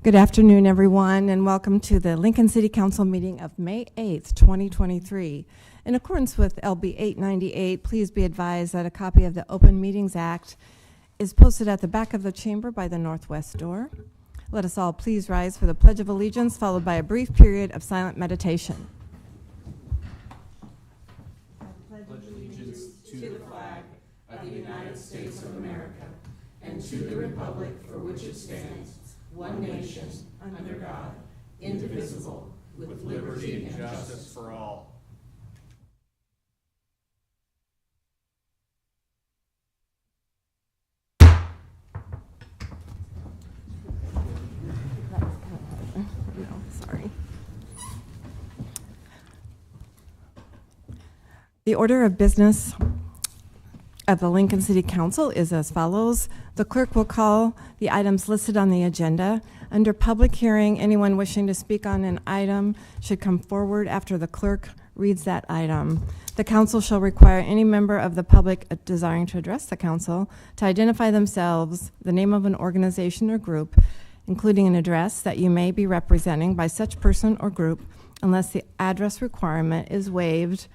Good afternoon, everyone, and welcome to the Lincoln City Council meeting of May 8th, 2023. In accordance with LB 898, please be advised that a copy of the Open Meetings Act is posted at the back of the chamber by the northwest door. Let us all please rise for the Pledge of Allegiance, followed by a brief period of silent meditation. I pledge allegiance to the flag of the United States of America and to the republic for which it stands, one nation, under God, indivisible, with liberty and justice for all. Sorry. The order of business of the Lincoln City Council is as follows. The clerk will call the items listed on the agenda. Under public hearing, anyone wishing to speak on an item should come forward after the clerk reads that item. The council shall require any member of the public desiring to address the council to identify themselves, the name of an organization or group, including an address that you may be representing by such person or group, unless the address requirement is waived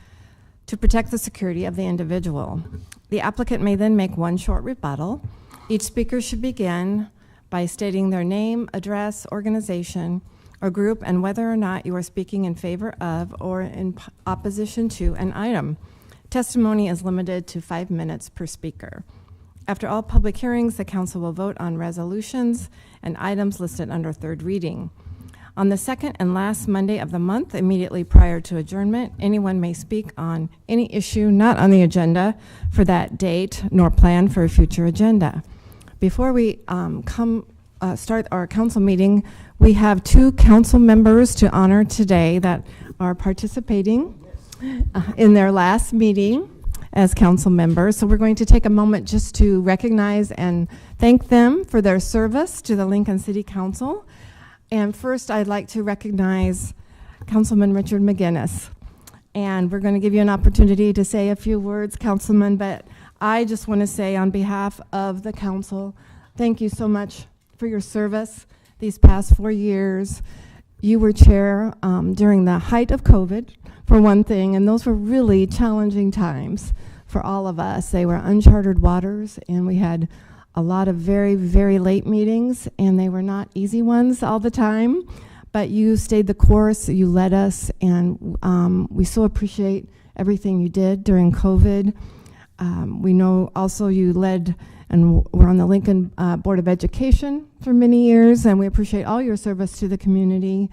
to protect the security of the individual. The applicant may then make one short rebuttal. Each speaker should begin by stating their name, address, organization, or group, and whether or not you are speaking in favor of or in opposition to an item. Testimony is limited to 5 minutes per speaker. After all public hearings, the council will vote on resolutions and items listed under third reading. On the second and last Monday of the month, immediately prior to adjournment, anyone may speak on any issue not on the agenda for that date, nor plan for a future agenda. Before we start our council meeting, we have 2 council members to honor today that are participating in their last meeting as council members. So we're going to take a moment just to recognize and thank them for their service to the Lincoln City Council. And first, I'd like to recognize Councilman Richard McGinnis. And we're going to give you an opportunity to say a few words, Councilman, but I just want to say on behalf of the council, thank you so much for your service these past 4 years. You were chair during the height of COVID, for one thing, and those were really challenging times for all of us. They were uncharted waters, and we had a lot of very, very late meetings, and they were not easy ones all the time, but you stayed the course, you led us, and we so appreciate everything you did during COVID. We know also you led and were on the Lincoln Board of Education for many years, and we appreciate all your service to the community.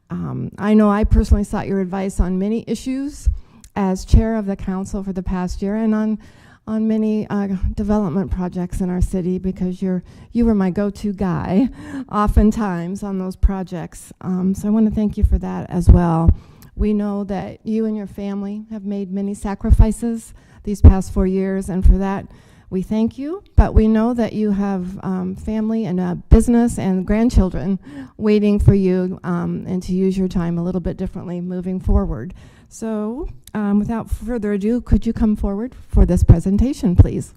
I know I personally sought your advice on many issues as chair of the council for the past year, and on many development projects in our city, because you were my go-to guy oftentimes on those projects. So I want to thank you for that as well. We know that you and your family have made many sacrifices these past 4 years, and for that we thank you. But we know that you have family and a business and grandchildren waiting for you, and to use your time a little bit differently moving forward. So without further ado, could you come forward for this presentation, please?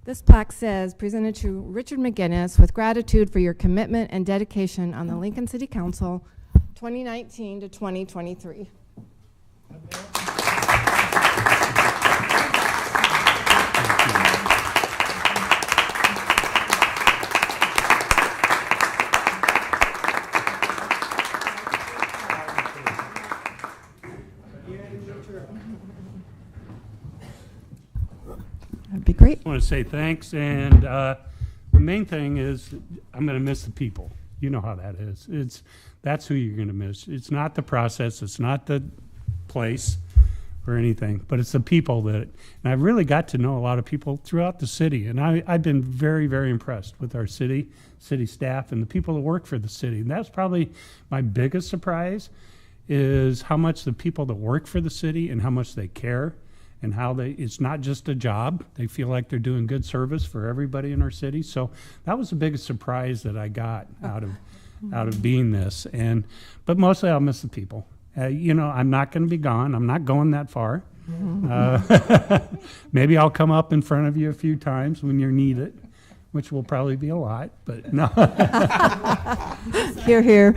This plaque says, presented to Richard McGinnis with gratitude for your commitment and dedication on the Lincoln City Council 2019 to 2023. That'd be great. I want to say thanks, and the main thing is I'm going to miss the people. You know how that is. That's who you're going to miss. It's not the process, it's not the place or anything, but it's the people that, and I've really got to know a lot of people throughout the city, and I've been very, very impressed with our city staff, and the people that work for the city. And that's probably my biggest surprise, is how much the people that work for the city and how much they care, and how it's not just a job. They feel like they're doing good service for everybody in our city. So that was the biggest surprise that I got out of being this. But mostly I'll miss the people. I'm not going to be gone. I'm not going that far. Maybe I'll come up in front of you a few times when you need it. which will probably be a lot, but no. Hear, hear.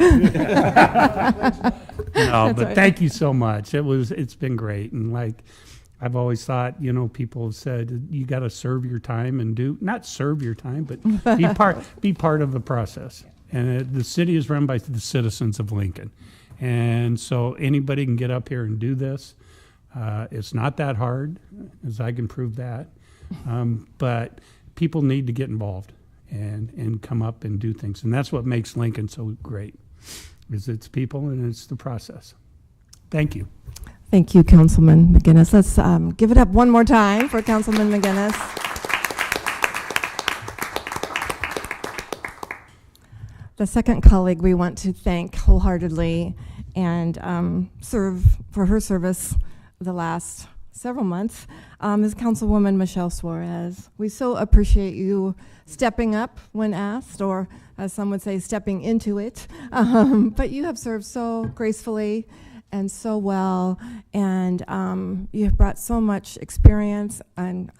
No, but right. thank you so much. It's been great. And like, I've always thought, people have said, you got to serve your time and not serve your time, but be part of the process. And the city is run by the citizens of Lincoln. And so anybody can get up here and do this. It's not that hard, as I can prove that. But people need to get involved and come up and do things. And that's what makes Lincoln so great, is it's people and it's the process. Thank you. Thank you, Councilman McGinnis. Let's give it up one more time for Councilman McGinnis. The second colleague we want to thank wholeheartedly and serve for her service the last several months is Councilwoman Michelle Suarez. We so appreciate you stepping up when asked, or as some would say, stepping into it. But you have served so gracefully and so well, and you have brought so much experience and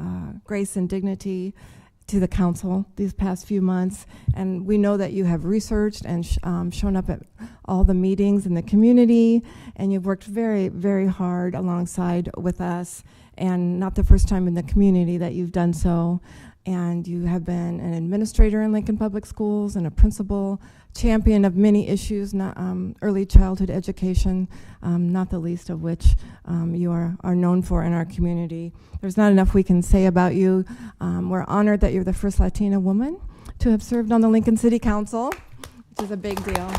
grace and dignity to the council these past few months, and we know that you have researched and shown up at all the meetings in the community, and you've worked very, very hard alongside with us, and not the first time in the community that you've done so. And you have been an administrator in Lincoln Public Schools and a principal, champion of many issues, not, early childhood education, not the least of which you are known for in our community. There's not enough we can say about you. We're honored that you're the first Latina woman to have served on the Lincoln City Council, which is a big deal.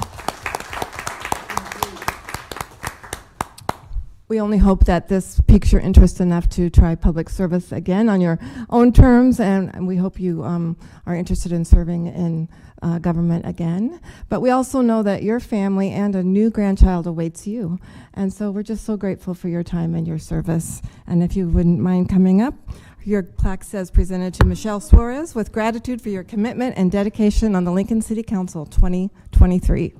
We only hope that this piques your interest enough to try public service again on your own terms, and we hope you are interested in serving in government again. But we also know that your family and a new grandchild awaits you, and so we're just so grateful for your time and your service. And if you wouldn't mind coming up, your plaque says, presented to Michelle Suarez with gratitude for your commitment and dedication on the Lincoln City Council 2023.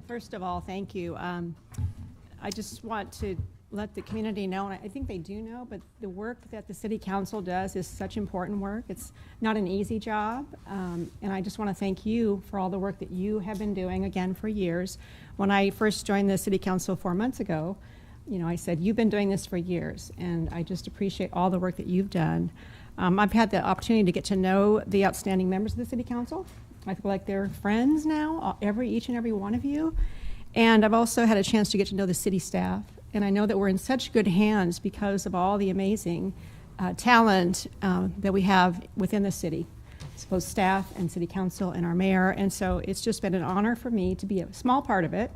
First of all, thank you. I just want to let the community know, and I think they do know, but the work that the City Council does is such important work. It's not an easy job, and I just want to thank you for all the work that you have been doing, again, for years. When I first joined the City Council 4 months ago, I said, you've been doing this for years, and I just appreciate all the work that you've done. I've had the opportunity to get to know the outstanding members of the City Council. I feel like they're friends now, each and every one of you. And I've also had a chance to get to know the city staff. And I know that we're in such good hands because of all the amazing talent that we have within the city. It's both staff and city council and our mayor. And so it's just been an honor for me to be a small part of it.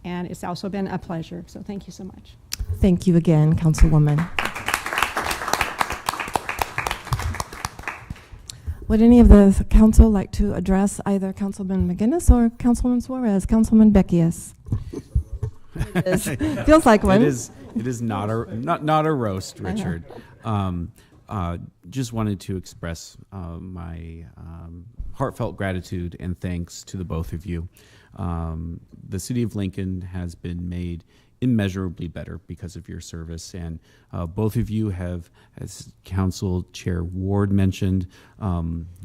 And it's also been a pleasure. So thank you so much. Thank you again, Councilwoman. Would any of the council like to address either Councilman McGinnis or Councilman Suarez? Councilman Beckius. Feels like one. It is not a roast, Richard. Just wanted to express my heartfelt gratitude and thanks to the both of you. The city of Lincoln has been made immeasurably better because of your service, and both of you have, as Council Chair Ward mentioned,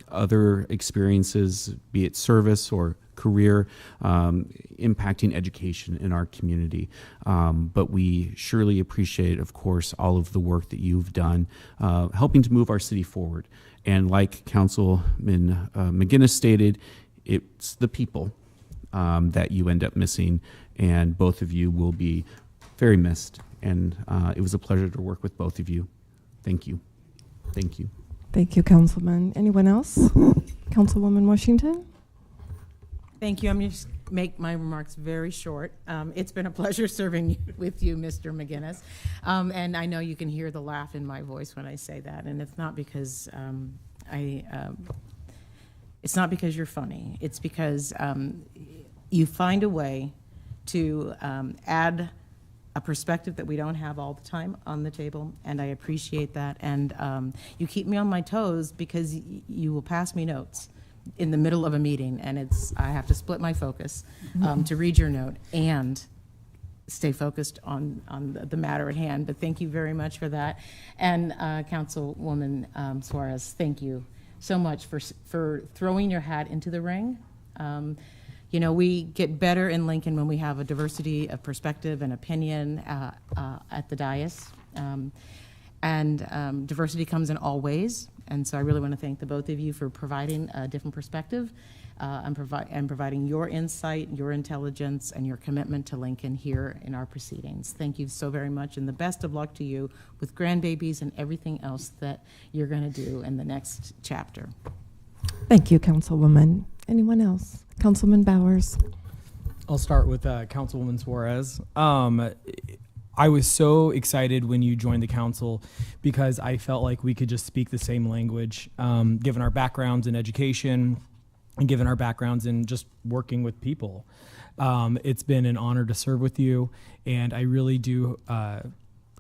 other experiences, be it service or career, impacting education in our community. But we surely appreciate, of course, all of the work that you've done, helping to move our city forward. And like Councilman McGinnis stated, it's the people that you end up missing, and both of you will be very missed. And it was a pleasure to work with both of you. Thank you. Thank you. Thank you, Councilman. Anyone else? Councilwoman Washington? Thank you. I'm going to make my remarks very short. It's been a pleasure serving with you, Mr. McGinnis. And I know you can hear the laugh in my voice when I say that. And it's not because it's not because you're funny. It's because you find a way to add a perspective that we don't have all the time on the table, and I appreciate that. And you keep me on my toes because you will pass me notes in the middle of a meeting, and I have to split my focus to read your note and stay focused on the matter at hand. But thank you very much for that. And Councilwoman Suarez, thank you so much for throwing your hat into the ring. You know, we get better in Lincoln when we have a diversity of perspective and opinion at the dais. Diversity comes in all ways. And so I really want to thank the both of you for providing a different perspective and providing your insight, your intelligence, and your commitment to Lincoln here in our proceedings. Thank you so very much, and the best of luck to you with grandbabies and everything else that you're going to do in the next chapter. Thank you, Councilwoman. Anyone else? Councilman Bowers. I'll start with Councilwoman Suarez. I was so excited when you joined the council because I felt like we could just speak the same language, given our backgrounds in education and given our backgrounds in just working with people. It's been an honor to serve with you, and I really do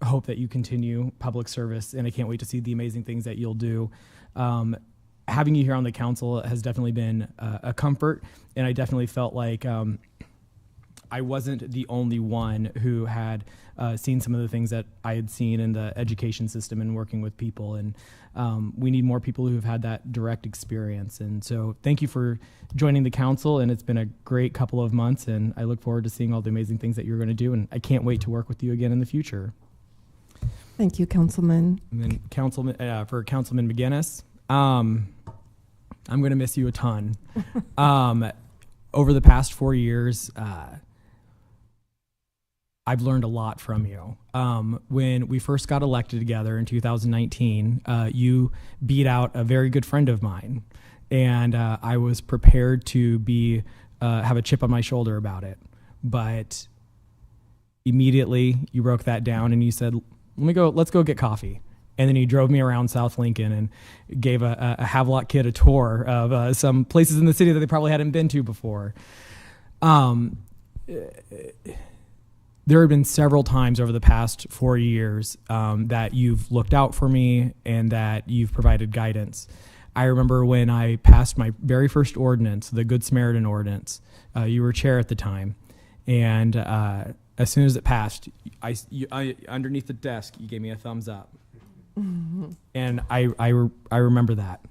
hope that you continue public service, and I can't wait to see the amazing things that you'll do. Having you here on the council has definitely been a comfort, and I definitely felt like I wasn't the only one who had seen some of the things that I had seen in the education system and working with people. And we need more people who have had that direct experience. And so thank you for joining the council. And it's been a great couple of months. And I look forward to seeing all the amazing things that you're going to do. And I can't wait to work with you again in the future. Thank you, Councilman. And then for Councilman McGinnis, I'm going to miss you a ton. Over the past 4 years, I've learned a lot from you. When we first got elected together in 2019, you beat out a very good friend of mine, and I was prepared to have a chip on my shoulder about it. But immediately you broke that down and you said, let's go get coffee. And then he drove me around South Lincoln and gave a Havelock kid a tour of some places in the city that they probably hadn't been to before. There have been several times over the past 4 years that you've looked out for me and that you've provided guidance. I remember when I passed my very first ordinance, the Good Samaritan ordinance. You were chair at the time. And as soon as it passed, I underneath the desk, you gave me a thumbs up. Mm-hmm. And I remember that.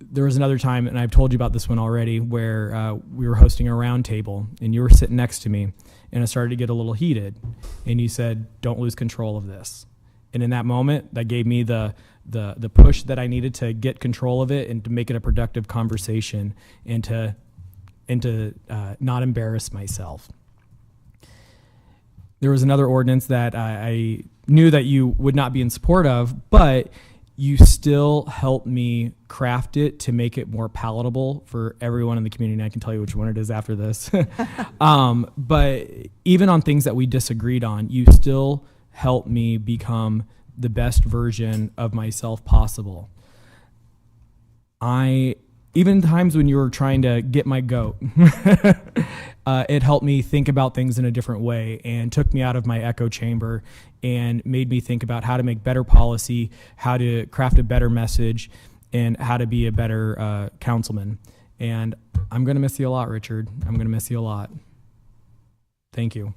There was another time, and I've told you about this one already, where we were hosting a round table, and you were sitting next to me, and it started to get a little heated, and you said, "Don't lose control of this." And in that moment, that gave me the push that I needed to get control of it and to make it a productive conversation and to not embarrass myself. There was another ordinance that I knew that you would not be in support of, but you still helped me craft it to make it more palatable for everyone in the community. And I can tell you which one it is after this. But even on things that we disagreed on, you still helped me become the best version of myself possible. Even times when you were trying to get my goat, it helped me think about things in a different way and took me out of my echo chamber and made me think about how to make better policy, how to craft a better message, and how to be a better councilman. And I'm going to miss you a lot, Richard. I'm going to miss you a lot. Thank you.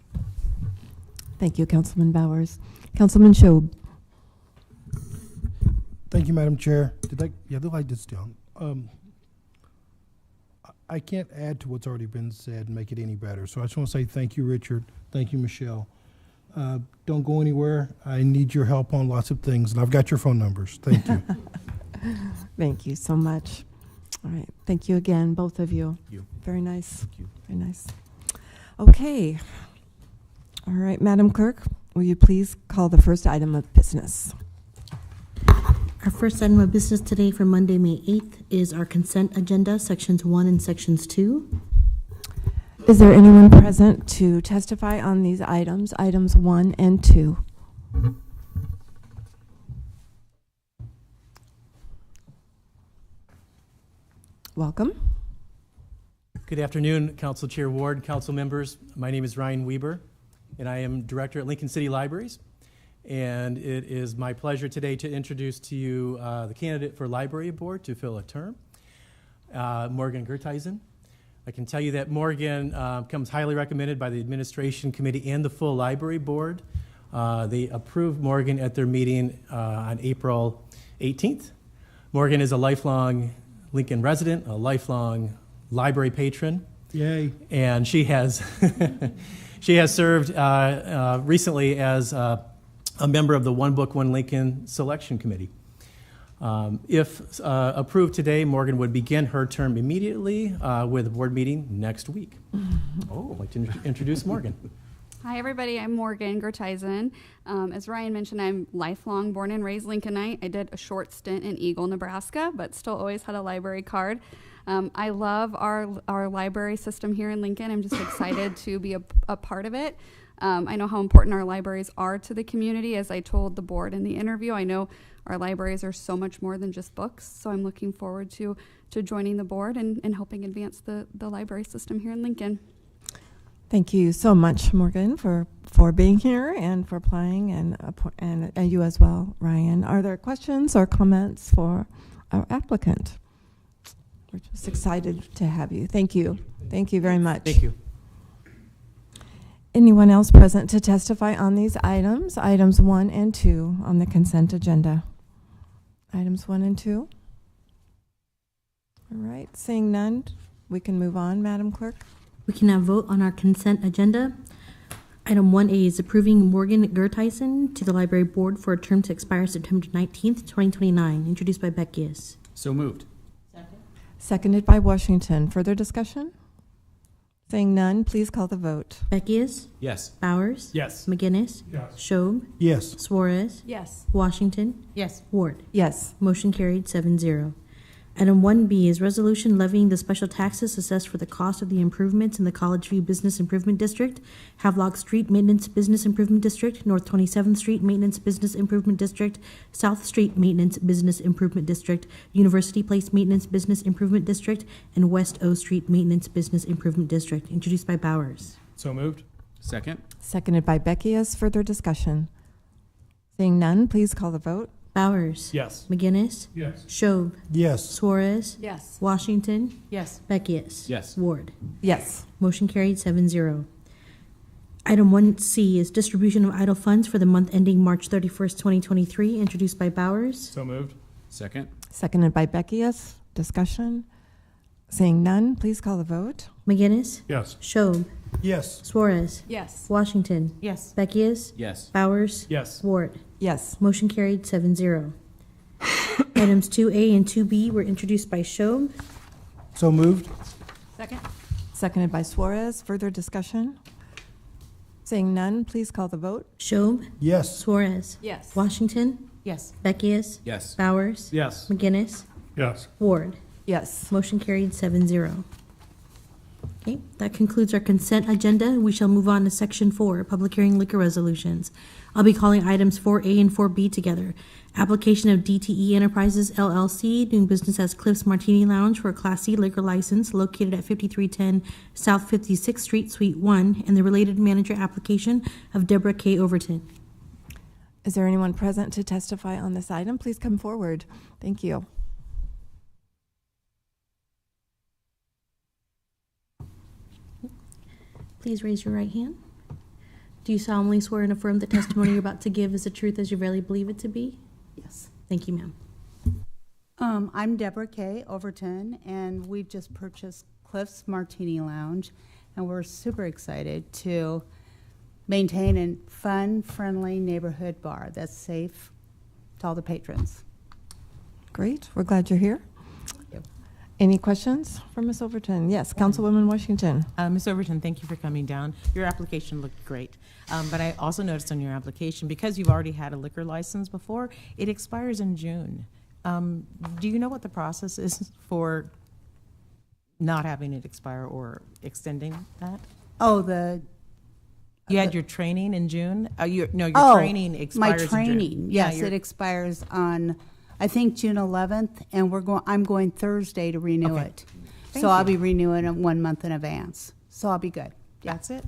Thank you, Councilman Bowers. Councilman Schob. Thank you, Madam Chair. They like this down. I can't add to what's already been said and make it any better. So I just want to say thank you, Richard. Thank you, Michelle. Don't go anywhere. I need your help on lots of things, and I've got your phone numbers. Thank you. Thank you so much. All right. Thank you again, both of you. Thank you. Very nice. Thank you. Very nice. Okay. All right, Madam Clerk, will you please call the first item of business? Our first item of business today for Monday, May 8th is our consent agenda, sections 1 and sections 2. Is there anyone present to testify on these items, items 1 and 2? Welcome. Good afternoon, Council Chair Ward, council members. My name is Ryan Weber. and I am Director at Lincoln City Libraries. And it is my pleasure today to introduce to you the candidate for Library Board to fill a term, Morgan Gertheisen. I can tell you that Morgan comes highly recommended by the Administration Committee and the full Library Board. They approved Morgan at their meeting on April 18th. Morgan is a lifelong Lincoln resident, a lifelong library patron, Yay. and she has she has served recently as a member of the One Book, One Lincoln Selection Committee. If approved today, Morgan would begin her term immediately with a board meeting next week. Oh, I'd like to introduce Morgan. Hi, everybody. I'm Morgan Gertheisen. As Ryan mentioned, I'm lifelong born and raised Lincolnite. I did a short stint in Eagle, Nebraska, but still always had a library card. I love our library system here in Lincoln. I'm just excited to be a part of it. I know how important our libraries are to the community. As I told the board in the interview, I know our libraries are so much more than just books, so I'm looking forward to joining the board and helping advance the library system here in Lincoln. Thank you so much, Morgan, for being here and for applying, and you as well, Ryan. Are there questions or comments for our applicant? We're just excited to have you. Thank you. Thank you very much. Thank you. Anyone else present to testify on these items? Items 1 and 2 on the consent agenda. Items 1 and 2. All right, seeing none, we can move on, Madam Clerk. We can now vote on our consent agenda. Item 1A is approving Morgan Gertheisen to the Library Board for a term to expire September 19th, 2029, introduced by Beckius. So moved. Seconded by Washington. Further discussion? Seeing none, please call the vote. Beckius, Yes. Bowers, Yes. McGinnis, Yes. Schob, Yes. Suarez, Yes. Washington, Yes. Ward. Yes. Motion carried 7-0. Item 1B is resolution levying the special taxes assessed for the cost of the improvements in the College View Business Improvement District, Havelock Street Maintenance Business Improvement District, North 27th Street Maintenance Business Improvement District, South Street Maintenance Business Improvement District, University Place Maintenance Business Improvement District, and West O Street Maintenance Business Improvement District, introduced by Bowers. So moved. Second. Seconded by Beckius. Further discussion? Seeing none, please call the vote. Bowers. Yes. McGinnis, Yes. Schob, Yes. Suarez, Yes. Washington, Yes. Beckius. Yes. Ward. Yes. Motion carried 7-0. Item 1C is distribution of idle funds for the month ending March 31st, 2023, introduced by Bowers. So moved. Second. Seconded by Beckius. Discussion? Seeing none, please call the vote. McGinnis, Yes. Schob, Yes. Suarez, Yes. Washington, Yes. Beckius, Yes. Bowers, Yes. Ward. Yes. Motion carried 7-0. Items 2A and 2B were introduced by Schob. So moved. Second? Seconded by Suarez. Further discussion? Seeing none, please call the vote. Schob, Yes. Suarez, Yes. Washington, Yes. Beckius, Yes. Bowers, Yes. McGinnis, Yes. Ward. Yes. Motion carried 7-0. Okay, that concludes our consent agenda. We shall move on to Section 4, Public Hearing Liquor Resolutions. I'll be calling items 4A and 4B together. Application of DTE Enterprises LLC, doing business as Cliff's Martini Lounge for a Class C liquor license located at 5310 South 56th Street, Suite 1, and the related manager application of Deborah K. Overton. Is there anyone present to testify on this item? Please come forward. Thank you. Please raise your right hand. Do you solemnly swear and affirm the testimony you're about to give is the truth as you really believe it to be? Yes. Thank you, ma'am. I'm Deborah K. Overton, and we've just purchased Cliff's Martini Lounge, and we're super excited to maintain a fun, friendly neighborhood bar that's safe to all the patrons. Great. We're glad you're here. Thank you. Any questions for Ms. Overton? Yes, Councilwoman Washington. Ms. Overton, thank you for coming down. Your application looked great. But I also noticed on your application, because you've already had a liquor license before, it expires in June. Do you know what the process is for not having it expire or extending that? Oh, You had your training in June? Your Oh, training expires my in June. training, Yeah, yes, your- it expires on, I think, June 11th, and I'm going Thursday to renew Okay. it. Thank So I'll you. be renewing it 1 month in advance, so I'll be good. That's it?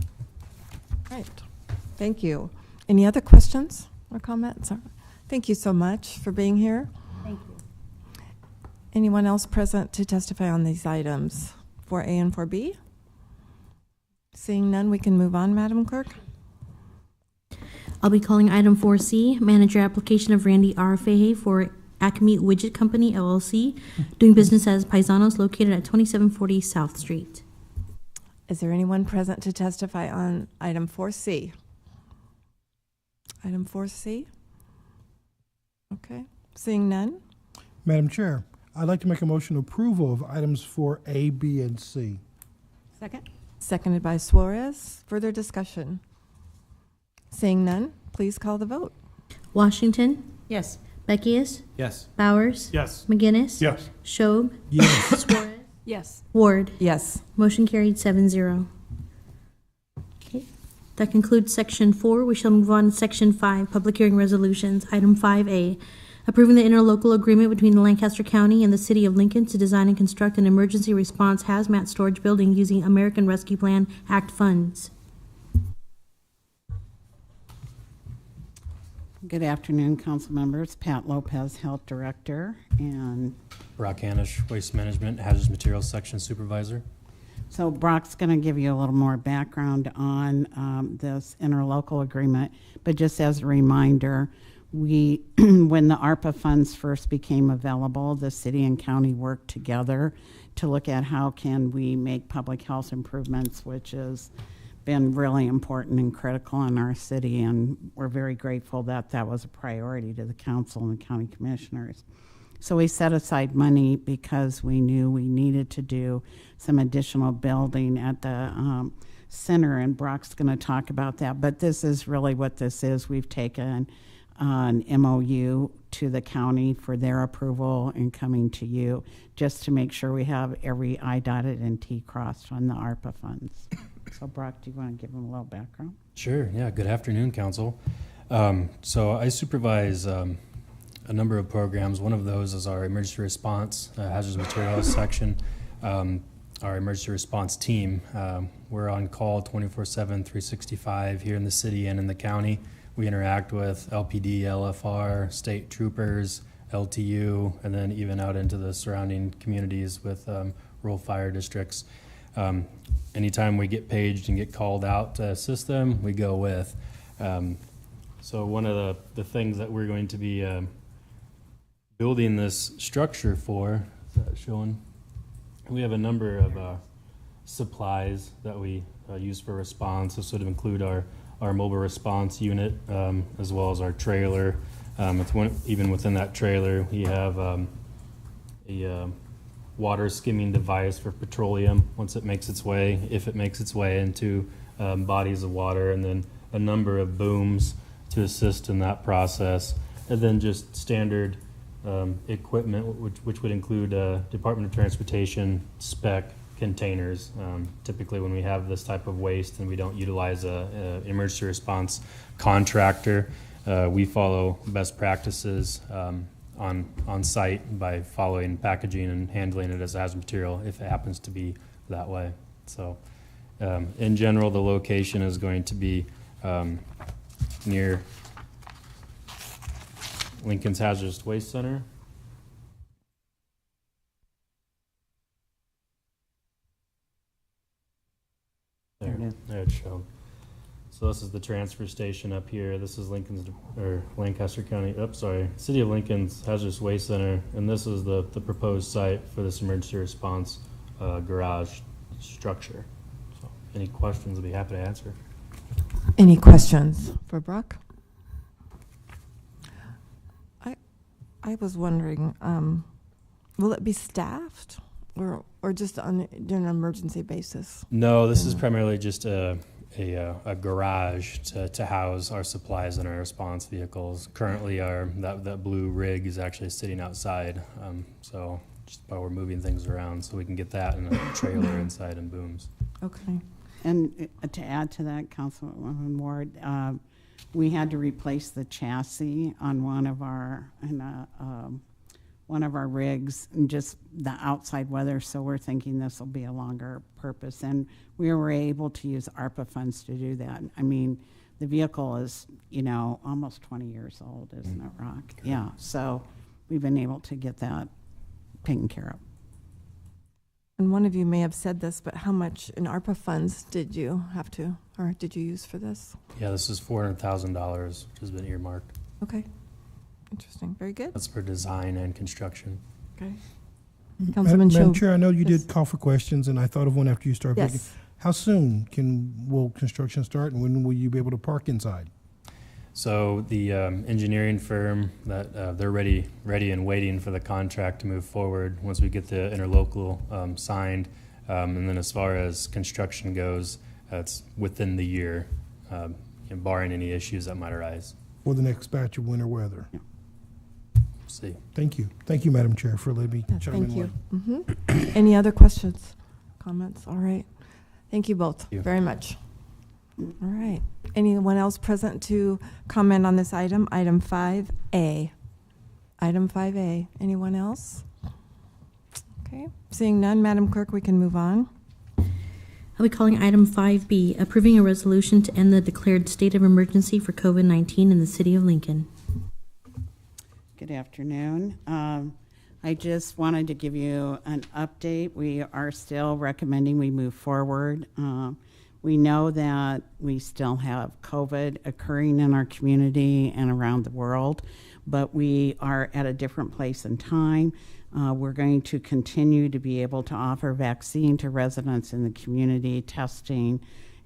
Right. Thank you. Any other questions or comments? Thank you so much for being here. Thank you. Anyone else present to testify on these items, 4A and 4B? Seeing none, we can move on, Madam Clerk. I'll be calling item 4C, manager application of Randy R. Fahey for Acme Widget Company LLC, doing business as Paisanos, located at 2740 South Street. Is there anyone present to testify on item 4C? Item 4C? Okay, seeing none? Madam Chair, I'd like to make a motion approval of items 4A, B, and C. Second? Seconded by Suarez. Further discussion? Seeing none, please call the vote. Washington, Yes. Beckius, Yes. Bowers, Yes. McGinnis, Yes. Schob, Yes. Suarez, Yes. Ward. Yes. Motion carried 7-0. Okay, that concludes section 4. We shall move on to section 5, public hearing resolutions. Item 5A, approving the interlocal agreement between Lancaster County and the City of Lincoln to design and construct an emergency response hazmat storage building using American Rescue Plan Act funds. Good afternoon, council members. Pat Lopez, Health Director, and Brock Hanish, Waste Management, Hazardous Materials Section Supervisor. so Brock's going to give you a little more background on this interlocal agreement, but just as a reminder, we, when the ARPA funds first became available, the city and county worked together to look at how can we make public health improvements, which has been really important and critical in our city, and we're very grateful that that was a priority to the council and the county commissioners. So we set aside money because we knew we needed to do some additional building at the center, and Brock's going to talk about that. But this is really what this is. We've taken an MOU to the county for their approval and coming to you just to make sure we have every I dotted and T crossed on the ARPA funds. So Brock, do you want to give them a little background? Sure, yeah, good afternoon, council. So I supervise a number of programs. One of those is our emergency response hazardous materials section. Our emergency response team, we're on call 24/7, 365 here in the city and in the county. We interact with LPD, LFR, state troopers, LTU, and then even out into the surrounding communities with rural fire districts. Anytime we get paged and get called out to assist them, we go with. So one of the things that we're going to be building this structure for, is that showing? We have a number of supplies that we use for response. This would include our mobile response unit, as well as our trailer. Even within that trailer, we have a water skimming device for petroleum once it makes its way, if it makes its way into bodies of water, and then a number of booms to assist in that process, and then just standard equipment, which would include Department of Transportation spec containers. Typically when we have this type of waste and we don't utilize a emergency response contractor, we follow best practices on site by following packaging and handling it as hazardous material if it happens to be that way. So in general, the location is going to be near Lincoln's Hazardous Waste Center. There it's shown. So this is the transfer station up here. This is Lancaster County, City of Lincoln's Hazardous Waste Center, and this is the proposed site for this emergency response garage structure. So any questions, I'll be happy to answer. Any questions for Brock? I was wondering, will it be staffed or just on an emergency basis? No, this is primarily just a garage to house our supplies and our response vehicles. Currently, that blue rig is actually sitting outside, so just while we're moving things around, so we can get that in a trailer inside and booms. Okay. And to add to that, Councilwoman Ward, we had to replace the chassis on one of our rigs, and just the outside weather, so we're thinking this will be a longer purpose, and we were able to use ARPA funds to do that. I mean, the vehicle is, almost 20 years old, isn't it, Rock? Yeah, so we've been able to get that taken care of. And one of you may have said this, but how much in ARPA funds did you have to, or did you use for this? Yeah, this is $400,000, which has been earmarked. Okay, interesting, very good. That's for design and construction. Okay. Councilman Madam Cho. Chair, I know you Yes. did call for questions, and I thought of one after you started. Yes. How soon will construction start, and when will you be able to park inside? So the engineering firm that they're ready and waiting for the contract to move forward once we get the interlocal signed. And then as far as construction goes, it's within the year, barring any issues that might arise. For the next batch of winter weather? See. Thank you. Thank you, Madam Chair, for letting me Yeah, chime in. thank you. late. Any other questions, comments? All right. Thank you both you. very much. All right. Anyone else present to comment on this item? Item 5A. Item 5A. Anyone else? Okay. Seeing none, Madam Clerk, we can move on. I'll be calling item 5B, approving a resolution to end the declared state of emergency for COVID-19 in the city of Lincoln. Good afternoon. I just wanted to give you an update. We are still recommending we move forward. We know that we still have COVID occurring in our community and around the world, but we are at a different place in time. We're going to continue to be able to offer vaccine to residents in the community, testing,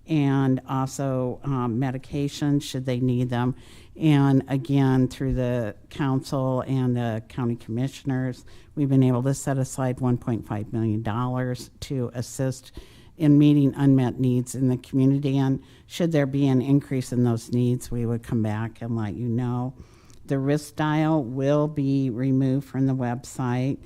and also medication should they need them. And again, through the council and the county commissioners, we've been able to set aside $1.5 million to assist in meeting unmet needs in the community. And should there be an increase in those needs, we would come back and let you know. The risk dial will be removed from the website.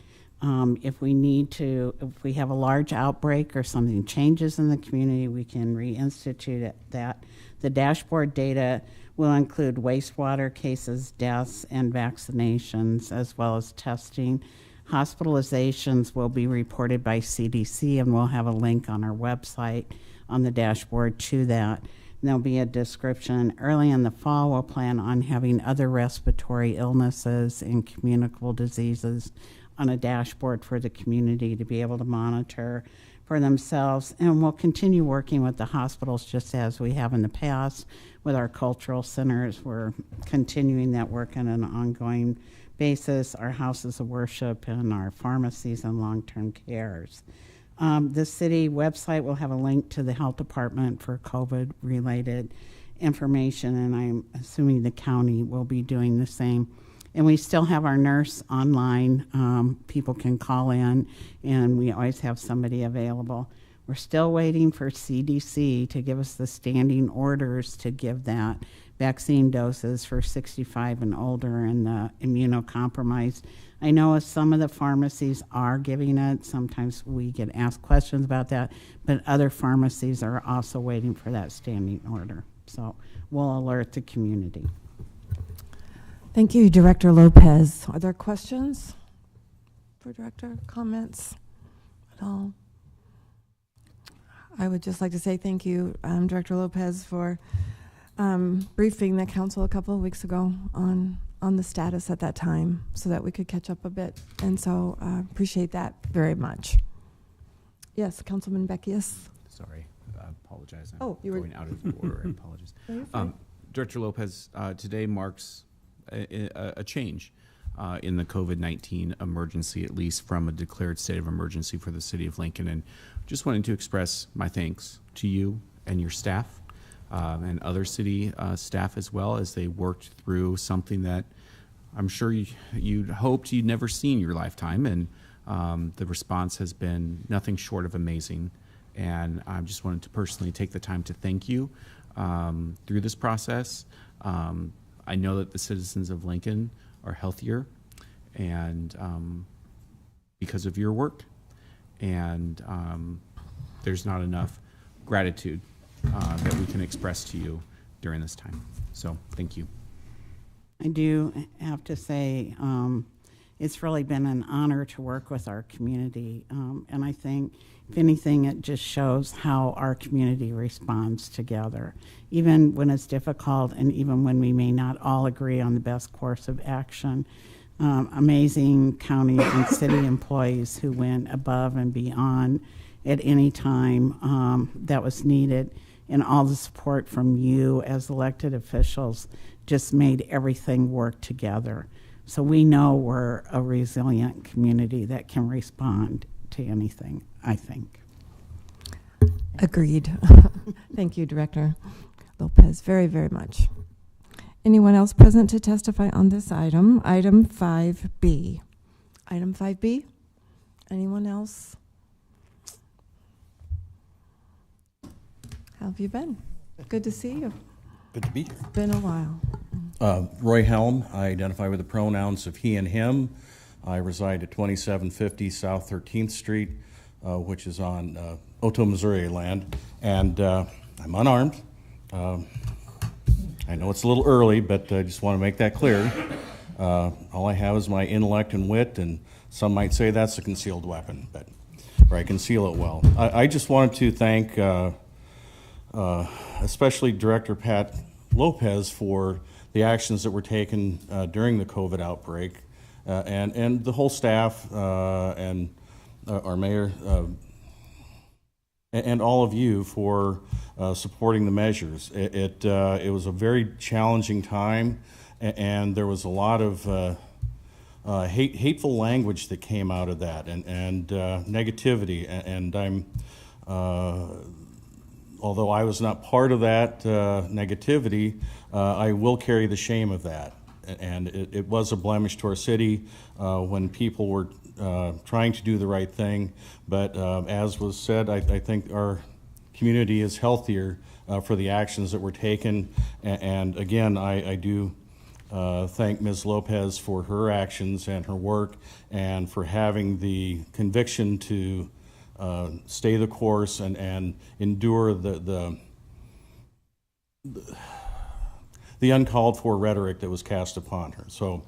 If we have a large outbreak or something changes in the community, we can reinstitute that. The dashboard data will include wastewater cases, deaths, and vaccinations, as well as testing. Hospitalizations will be reported by CDC, and we'll have a link on our website on the dashboard to that. And there'll be a description. Early in the fall, we'll plan on having other respiratory illnesses and communicable diseases on a dashboard for the community to be able to monitor for themselves. And we'll continue working with the hospitals just as we have in the past with our cultural centers. We're continuing that work on an ongoing basis, our houses of worship and our pharmacies and long-term cares. The city website will have a link to the health department for COVID-related information, and I'm assuming the county will be doing the same. And we still have our nurse online. People can call in, and we always have somebody available. We're still waiting for CDC to give us the standing orders to give that vaccine doses for 65 and older and the immunocompromised. I know some of the pharmacies are giving it. Sometimes we get asked questions about that, but other pharmacies are also waiting for that standing order. So we'll alert the community. Thank you, Director Lopez. Are there questions for Director? Comments at all? I would just like to say thank you, Director Lopez, for briefing the council a couple of weeks ago on the status at that time so that we could catch up a bit. And so appreciate that very much. Yes, Councilman Beckius. Sorry, I apologize. Oh, you were going out of order. I apologize. No, you're fine. Director Lopez, today marks a change in the COVID-19 emergency, at least from a declared state of emergency for the city of Lincoln. And just wanted to express my thanks to you and your staff and other city staff as well, as they worked through something that I'm sure you'd hoped you'd never seen in your lifetime. And the response has been nothing short of amazing. And I just wanted to personally take the time to thank you through this process. I know that the citizens of Lincoln are healthier and because of your work, and there's not enough gratitude that we can express to you during this time. So thank you. I do have to say, it's really been an honor to work with our community. And I think, if anything, it just shows how our community responds together, even when it's difficult and even when we may not all agree on the best course of action. Amazing county and city employees who went above and beyond at any time that was needed, and all the support from you as elected officials just made everything work together. So we know we're a resilient community that can respond to anything, I think. Agreed. Thank you, Director Lopez, very, very much. Anyone else present to testify on this item? Item 5B. Item 5B? Anyone else? How have you been? Good to see you. Good to be here. Been a while. Roy Helm, I identify with the pronouns of he and him. I reside at 2750 South 13th Street, which is on Oto, Missouri land, and I'm unarmed. I know it's a little early, but I just want to make that clear. All I have is my intellect and wit, and some might say that's a concealed weapon, but or I conceal it well. I just wanted to thank especially Director Pat Lopez for the actions that were taken during the COVID outbreak, and the whole staff and our mayor and all of you for supporting the measures. It was a very challenging time, and there was a lot of hateful language that came out of that, and negativity. And I'm, although I was not part of that negativity, I will carry the shame of that. And it was a blemish to our city when people were trying to do the right thing. But as was said, I think our community is healthier for the actions that were taken. And again, I do thank Ms. Lopez for her actions and her work, and for having the conviction to stay the course and endure the uncalled for rhetoric that was cast upon her. So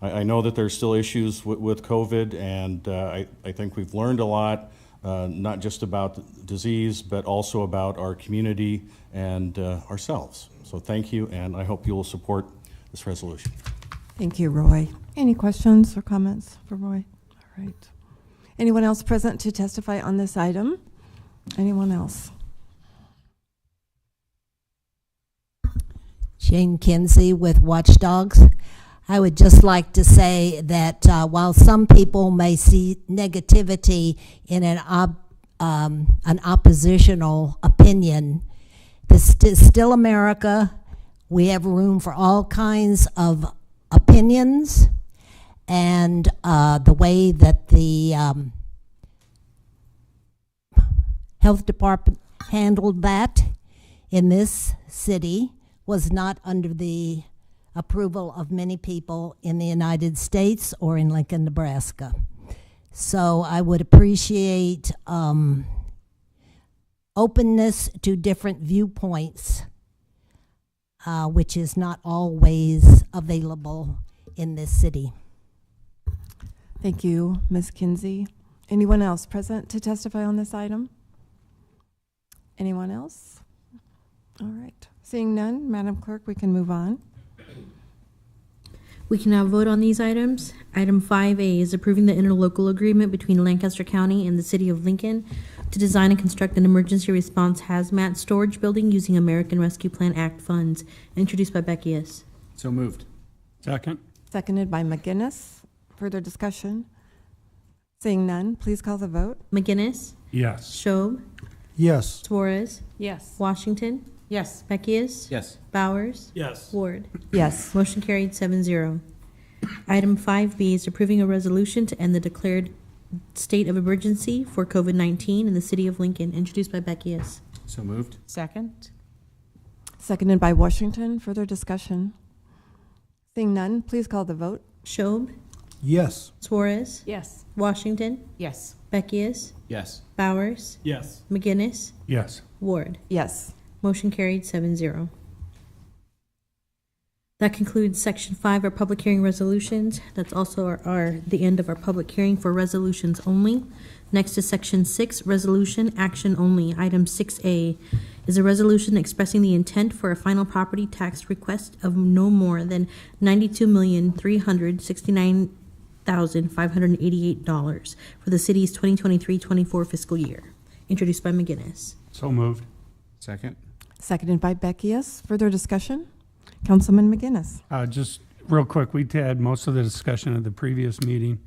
I know that there's still issues with COVID, and I think we've learned a lot, not just about the disease, but also about our community and ourselves. So thank you, and I hope you will support this resolution. Thank you, Roy. Any questions or comments for Roy? All right. Anyone else present to testify on this item? Anyone else? Shane Kinsey with Watchdogs. I would just like to say that while some people may see negativity in an oppositional opinion, this is still America. We have room for all kinds of opinions, and the way that the health department handled that in this city was not under the approval of many people in the United States or in Lincoln, Nebraska. So I would appreciate openness to different viewpoints, which is not always available in this city. Thank you, Ms. Kinsey. Anyone else present to testify on this item? Anyone else? All right. Seeing none, Madam Clerk, we can move on. We can now vote on these items. Item 5A is approving the interlocal agreement between Lancaster County and the City of Lincoln to design and construct an emergency response hazmat storage building using American Rescue Plan Act funds, introduced by Beckius. So moved. Second. Seconded by McGinnis. Further discussion? Seeing none, please call the vote. McGinnis, Yes. Schob, Yes. Suarez, Yes. Washington, Yes. Beckius, Yes. Bowers, Yes. Ward. Yes. Motion carried 7-0. Item 5B is approving a resolution to end the declared state of emergency for COVID-19 in the City of Lincoln, introduced by Beckius. So moved. Second? Seconded by Washington. Further discussion? Seeing none, please call the vote. Schob, Yes. Suarez, Yes. Washington, Yes. Beckius, Yes. Bowers, Yes. McGinnis, Yes. Ward. Yes. Motion carried 7-0. That concludes section 5, our public hearing resolutions. That's also the end of our public hearing for resolutions only. Next is section 6, resolution action only. Item 6A is a resolution expressing the intent for a final property tax request of no more than $92,369,588 for the city's 2023-24 fiscal year. Introduced by McGinnis. So moved. Second? Seconded by Beckius. Further discussion? Councilman McGinnis. Just real quick, we had most of the discussion at the previous meeting,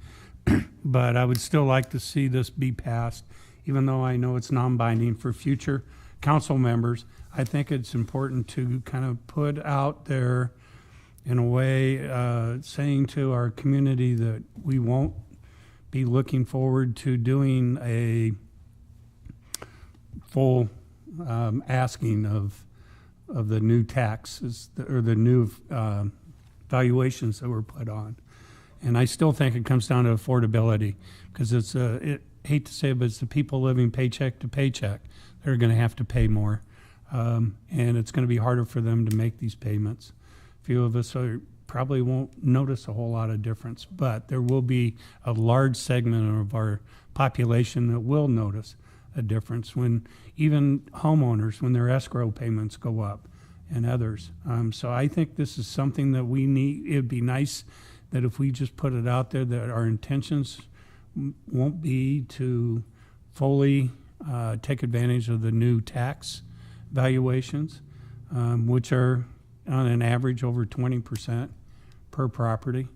but I would still like to see this be passed, even though I know it's non-binding for future council members. I think it's important to kind of put out there in a way, saying to our community that we won't be looking forward to doing a full asking of the new taxes or the new valuations that were put on. And I still think it comes down to affordability, because hate to say it, but it's the people living paycheck to paycheck that are going to have to pay more. And it's going to be harder for them to make these payments. Few of us probably won't notice a whole lot of difference, but there will be a large segment of our population that will notice a difference when even homeowners, when their escrow payments go up and others. So I think this is something that we need. It'd be nice that if we just put it out there that our intentions won't be to fully take advantage of the new tax valuations, which are on an average over 20% per property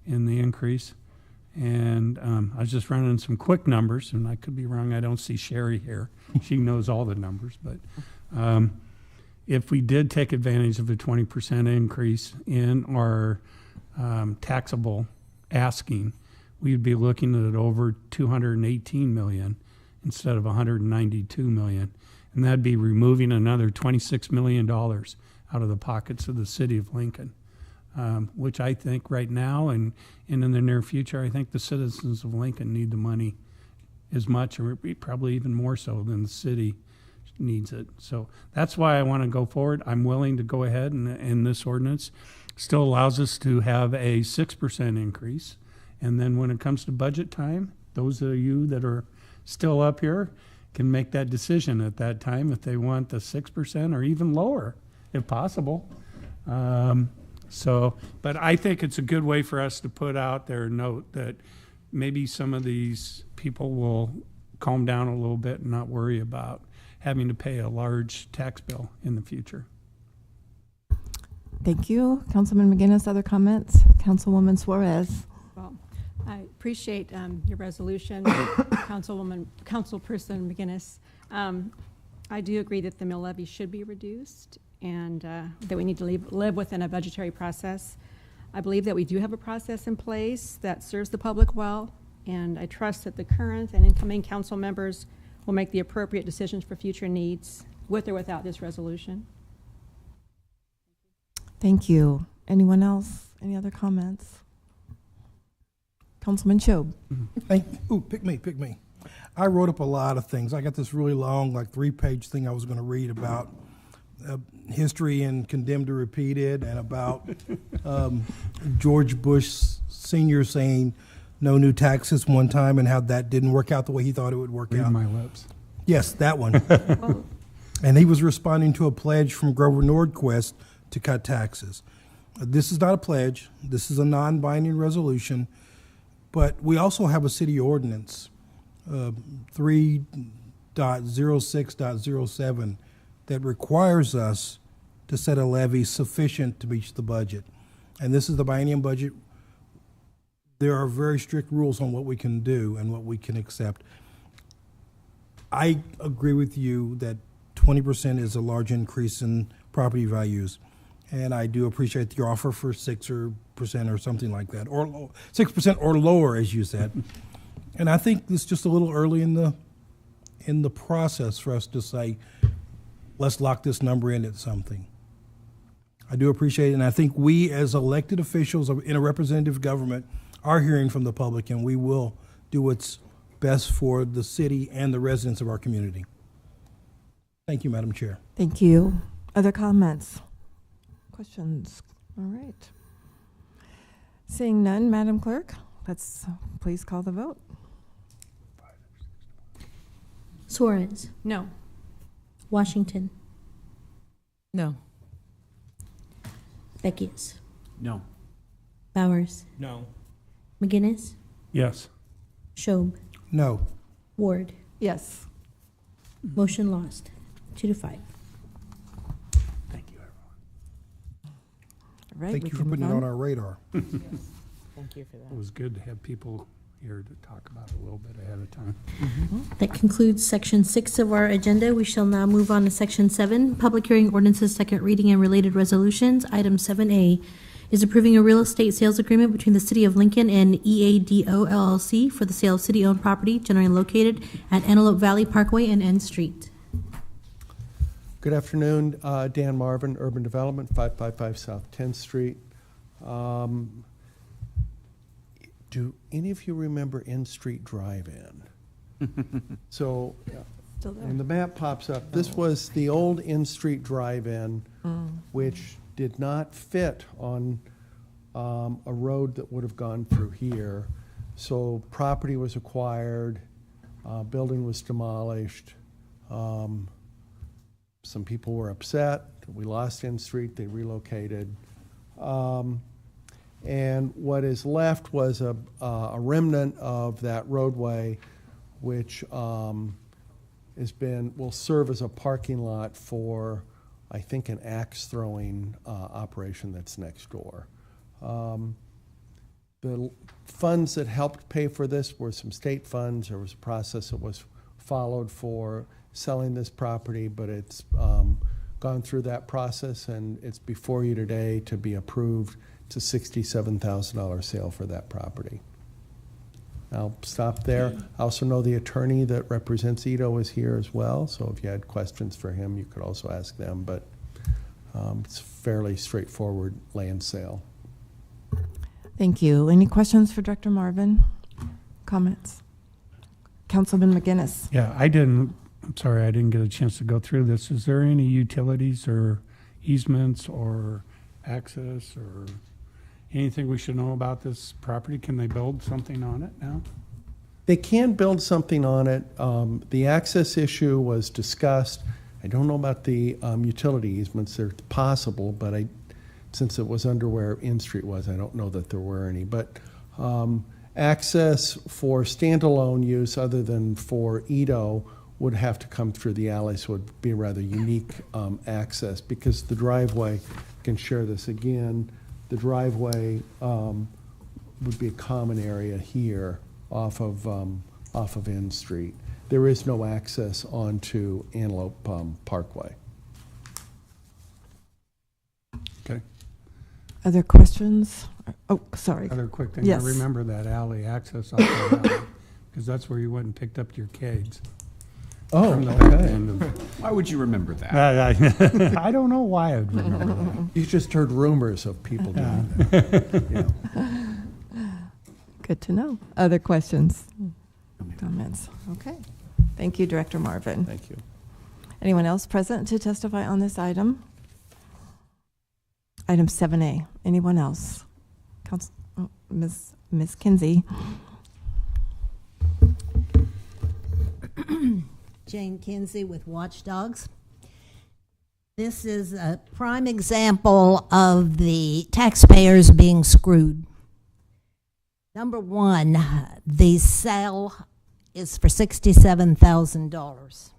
in the increase. And I was just running some quick numbers, and I could be wrong. I don't see Sherry here. She knows all the numbers. But if we did take advantage of a 20% increase in our taxable asking, we'd be looking at over $218 million instead of $192 million. And that'd be removing another $26 million out of the pockets of the city of Lincoln. Which I think right now and in the near future, I think the citizens of Lincoln need the money as much, or probably even more so than the city needs it. So that's why I want to go forward. I'm willing to go ahead, and this ordinance still allows us to have a 6% increase. And then when it comes to budget time, those of you that are still up here can make that decision at that time if they want the 6% or even lower, if possible. But I think it's a good way for us to put out there a note that maybe some of these people will calm down a little bit and not worry about having to pay a large tax bill in the future. Thank you. Councilman McGinnis, other comments? Councilwoman Suarez. Well, I appreciate your resolution, Councilperson McGinnis. I do agree that the mill levy should be reduced, and that we need to live within a budgetary process. I believe that we do have a process in place that serves the public well, and I trust that the current and incoming council members will make the appropriate decisions for future needs, with or without this resolution. Thank you. Anyone else? Any other comments? Councilman Shob. Pick me. I wrote up a lot of things. I got this really long, like 3-page thing I was going to read about history and condemned to repeat it, and about George Bush Sr. saying no new taxes one time and how that didn't work out the way he thought it would work out. My lips. Yes, that one. And he was responding to a pledge from Grover Nordquist to cut taxes. This is not a pledge. This is a non-binding resolution. But we also have a city ordinance, 3.06.07, that requires us to set a levy sufficient to reach the budget. And this is the biennium budget. There are very strict rules on what we can do and what we can accept. I agree with you that 20% is a large increase in property values. And I do appreciate your offer for 6% or something like that, or 6% or lower, as you said. And I think it's just a little early in the process for us to say, let's lock this number in at something. I do appreciate it, and I think we as elected officials in a representative government are hearing from the public, and we will do what's best for the city and the residents of our community. Thank you, Madam Chair. Thank you. Other comments? Questions? All right. Seeing none, Madam Clerk, let's please call the vote. Suarez, No. Washington, No. Beckius, No. Bowers, No. McGinnis, Yes. Schob, No. Ward. Yes. Motion lost, 2-5. Thank you, everyone. All right. Thank we you for can putting it move on our radar. Thank you for It that. was good to have people here to talk about it a little bit ahead of time. That concludes section 6 of our agenda. We shall now move on to section 7, public hearing ordinances, second reading and related resolutions. Item 7A is approving a real estate sales agreement between the City of Lincoln and EADO LLC for the sale of city-owned property generally located at Antelope Valley Parkway and N Street. Good afternoon, Dan Marvin, Urban Development, 555 South 10th Street. Do any of you remember N Street Drive-In? So, Still there. when the map pops up, this was the old N Street Drive-In, which did not fit on a road that would have gone through here. So property was acquired, building was demolished. Some people were upset. We lost N Street, they relocated. And what is left was a remnant of that roadway, which will serve as a parking lot for, I think, an axe throwing operation that's next door. The funds that helped pay for this were some state funds. There was a process that was followed for selling this property, but it's gone through that process, and it's before you today to be approved. It's a $67,000 sale for that property. I'll stop there. I also know the attorney that represents Edo is here as well, so if you had questions for him, you could also ask them, but it's a fairly straightforward land sale. Thank you. Any questions for Director Marvin? Comments? Councilman McGinnis? Yeah, I'm sorry, I didn't get a chance to go through this. Is there any utilities or easements or access or anything we should know about this property? Can they build something on it now? They can build something on it. The access issue was discussed. I don't know about the utility easements. They're possible, but since it was under where N Street was, I don't know that there were any. But access for standalone use other than for Edo would have to come through the alley, so it would be a rather unique access because the driveway, can share this again, the driveway would be a common area here off of N Street. There is no access onto Antelope Parkway. Okay. Other questions? Oh, sorry. Other quick thing, I Yes. remember that alley access off the alley, because that's where you went and picked up your kegs. Oh, From the back okay. end of- Why would you remember that? I don't know why I'd remember that. You just heard rumors of people doing that. Yeah. Good to know. Other questions? Comments? Okay. Thank you, Director Marvin. Thank you. Anyone else present to testify on this item? Item 7A. Anyone else? Ms. Kinsey. Jane Kinsey with Watchdogs. This is a prime example of the taxpayers being screwed. Number one, the sale is for $67,000.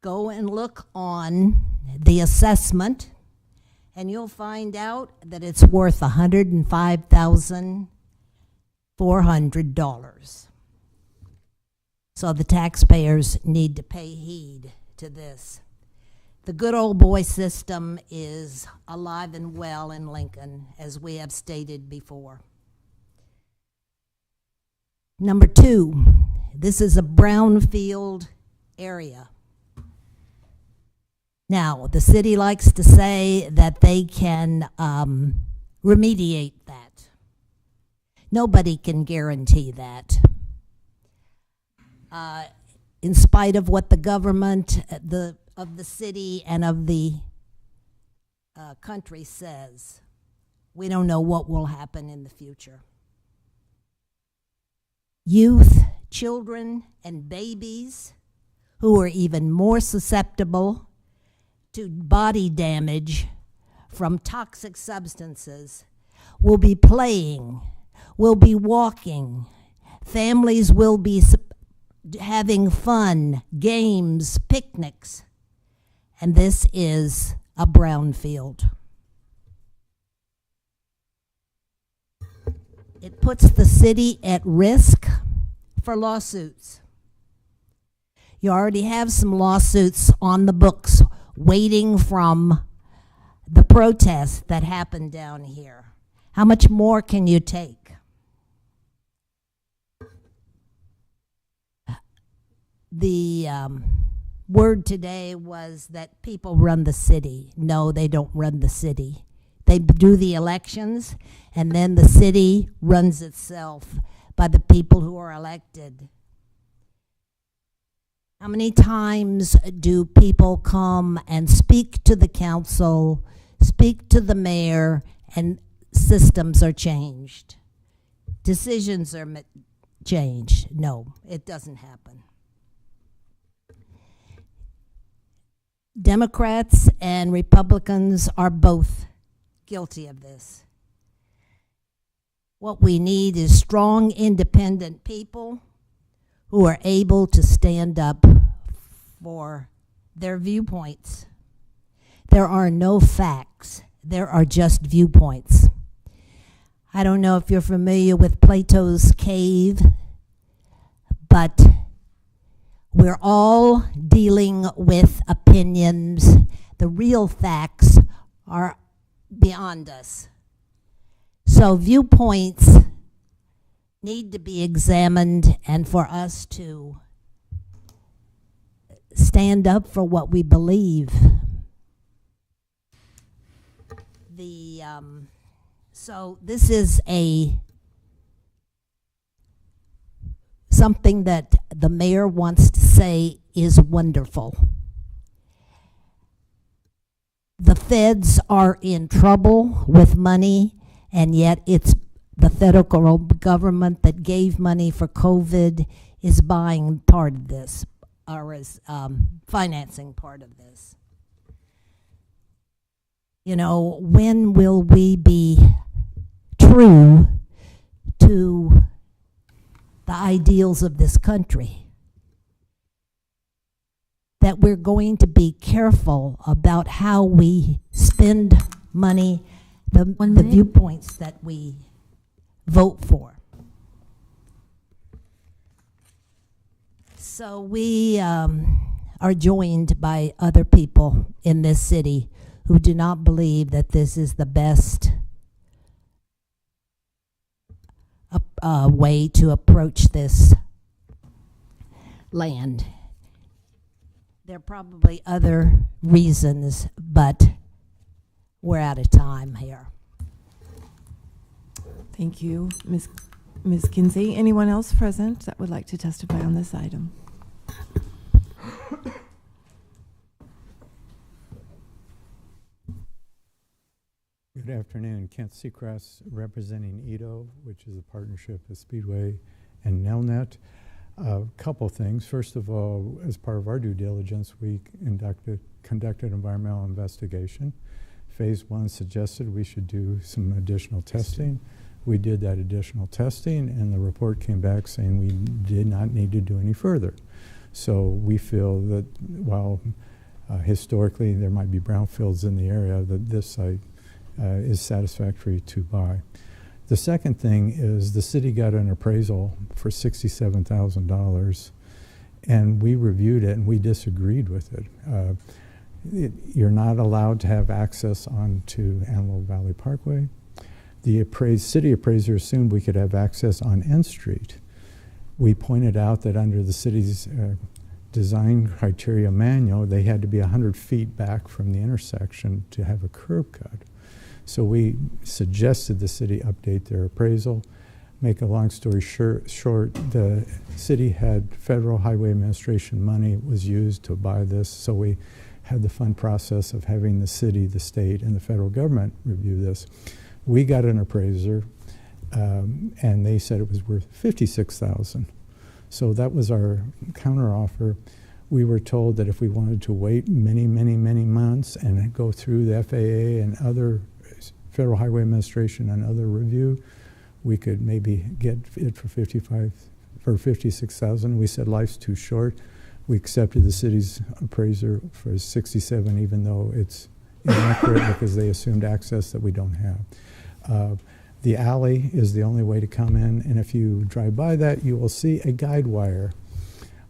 Go and look on the assessment, and you'll find out that it's worth $105,400. So the taxpayers need to pay heed to this. The good old boy system is alive and well in Lincoln, as we have stated before. Number two, this is a brownfield area. Now, the city likes to say that they can remediate that. Nobody can guarantee that. In spite of what the government of the city and of the country says. We don't know what will happen in the future. Youth, children, and babies who are even more susceptible to body damage from toxic substances will be playing, will be walking. Families will be having fun, games, picnics. And this is a brownfield. It puts the city at risk for lawsuits. You already have some lawsuits on the books waiting from the protests that happened down here. How much more can you take? The word today was that people run the city. No, they don't run the city. They do the elections, and then the city runs itself by the people who are elected. How many times do people come and speak to the council, speak to the mayor, and systems are changed? Decisions are changed? No, it doesn't happen. Democrats and Republicans are both guilty of this. What we need is strong, independent people who are able to stand up for their viewpoints. There are no facts. There are just viewpoints. I don't know if you're familiar with Plato's cave, but we're all dealing with opinions. The real facts are beyond us. So viewpoints need to be examined, and for us to stand up for what we believe. So this is something that the mayor wants to say is wonderful. The feds are in trouble with money, and yet it's the federal government that gave money for COVID is buying part of this, or is financing part of this. You know, when will we be true to the ideals of this country? That we're going to be careful about how we spend money, the viewpoints that we vote for. So we are joined by other people in this city who do not believe that this is the best way to approach this land. There are probably other reasons, but we're out of time here. Thank you, Ms. Kinsey. Anyone else present that would like to testify on this item? Good afternoon. Kent Seacrest representing EDO, which is a partnership of Speedway and Nelnet. A couple things. First of all, as part of our due diligence, we conducted environmental investigation. Phase 1 suggested we should do some additional testing. We did that additional testing, and the report came back saying we did not need to do any further. So we feel that while historically there might be brownfields in the area, that this site is satisfactory to buy. The second thing is the city got an appraisal for $67,000, and we reviewed it and we disagreed with it. You're not allowed to have access onto Antelope Valley Parkway. The city appraiser assumed we could have access on N Street. We pointed out that under the city's design criteria manual, they had to be 100 feet back from the intersection to have a curb cut. So we suggested the city update their appraisal. Make a long story short, the city had Federal Highway Administration money was used to buy this, so we had the fun process of having the city, the state, and the federal government review this. We got an appraiser, and they said it was worth $56,000. So that was our counteroffer. We were told that if we wanted to wait many, many, many months and go through the FAA and other Federal Highway Administration and other review, we could maybe get it for $56,000. We said life's too short. We accepted the city's appraiser for $67,000, even though it's inaccurate because they assumed access that we don't have. The alley is the only way to come in, and if you drive by that, you will see a guide wire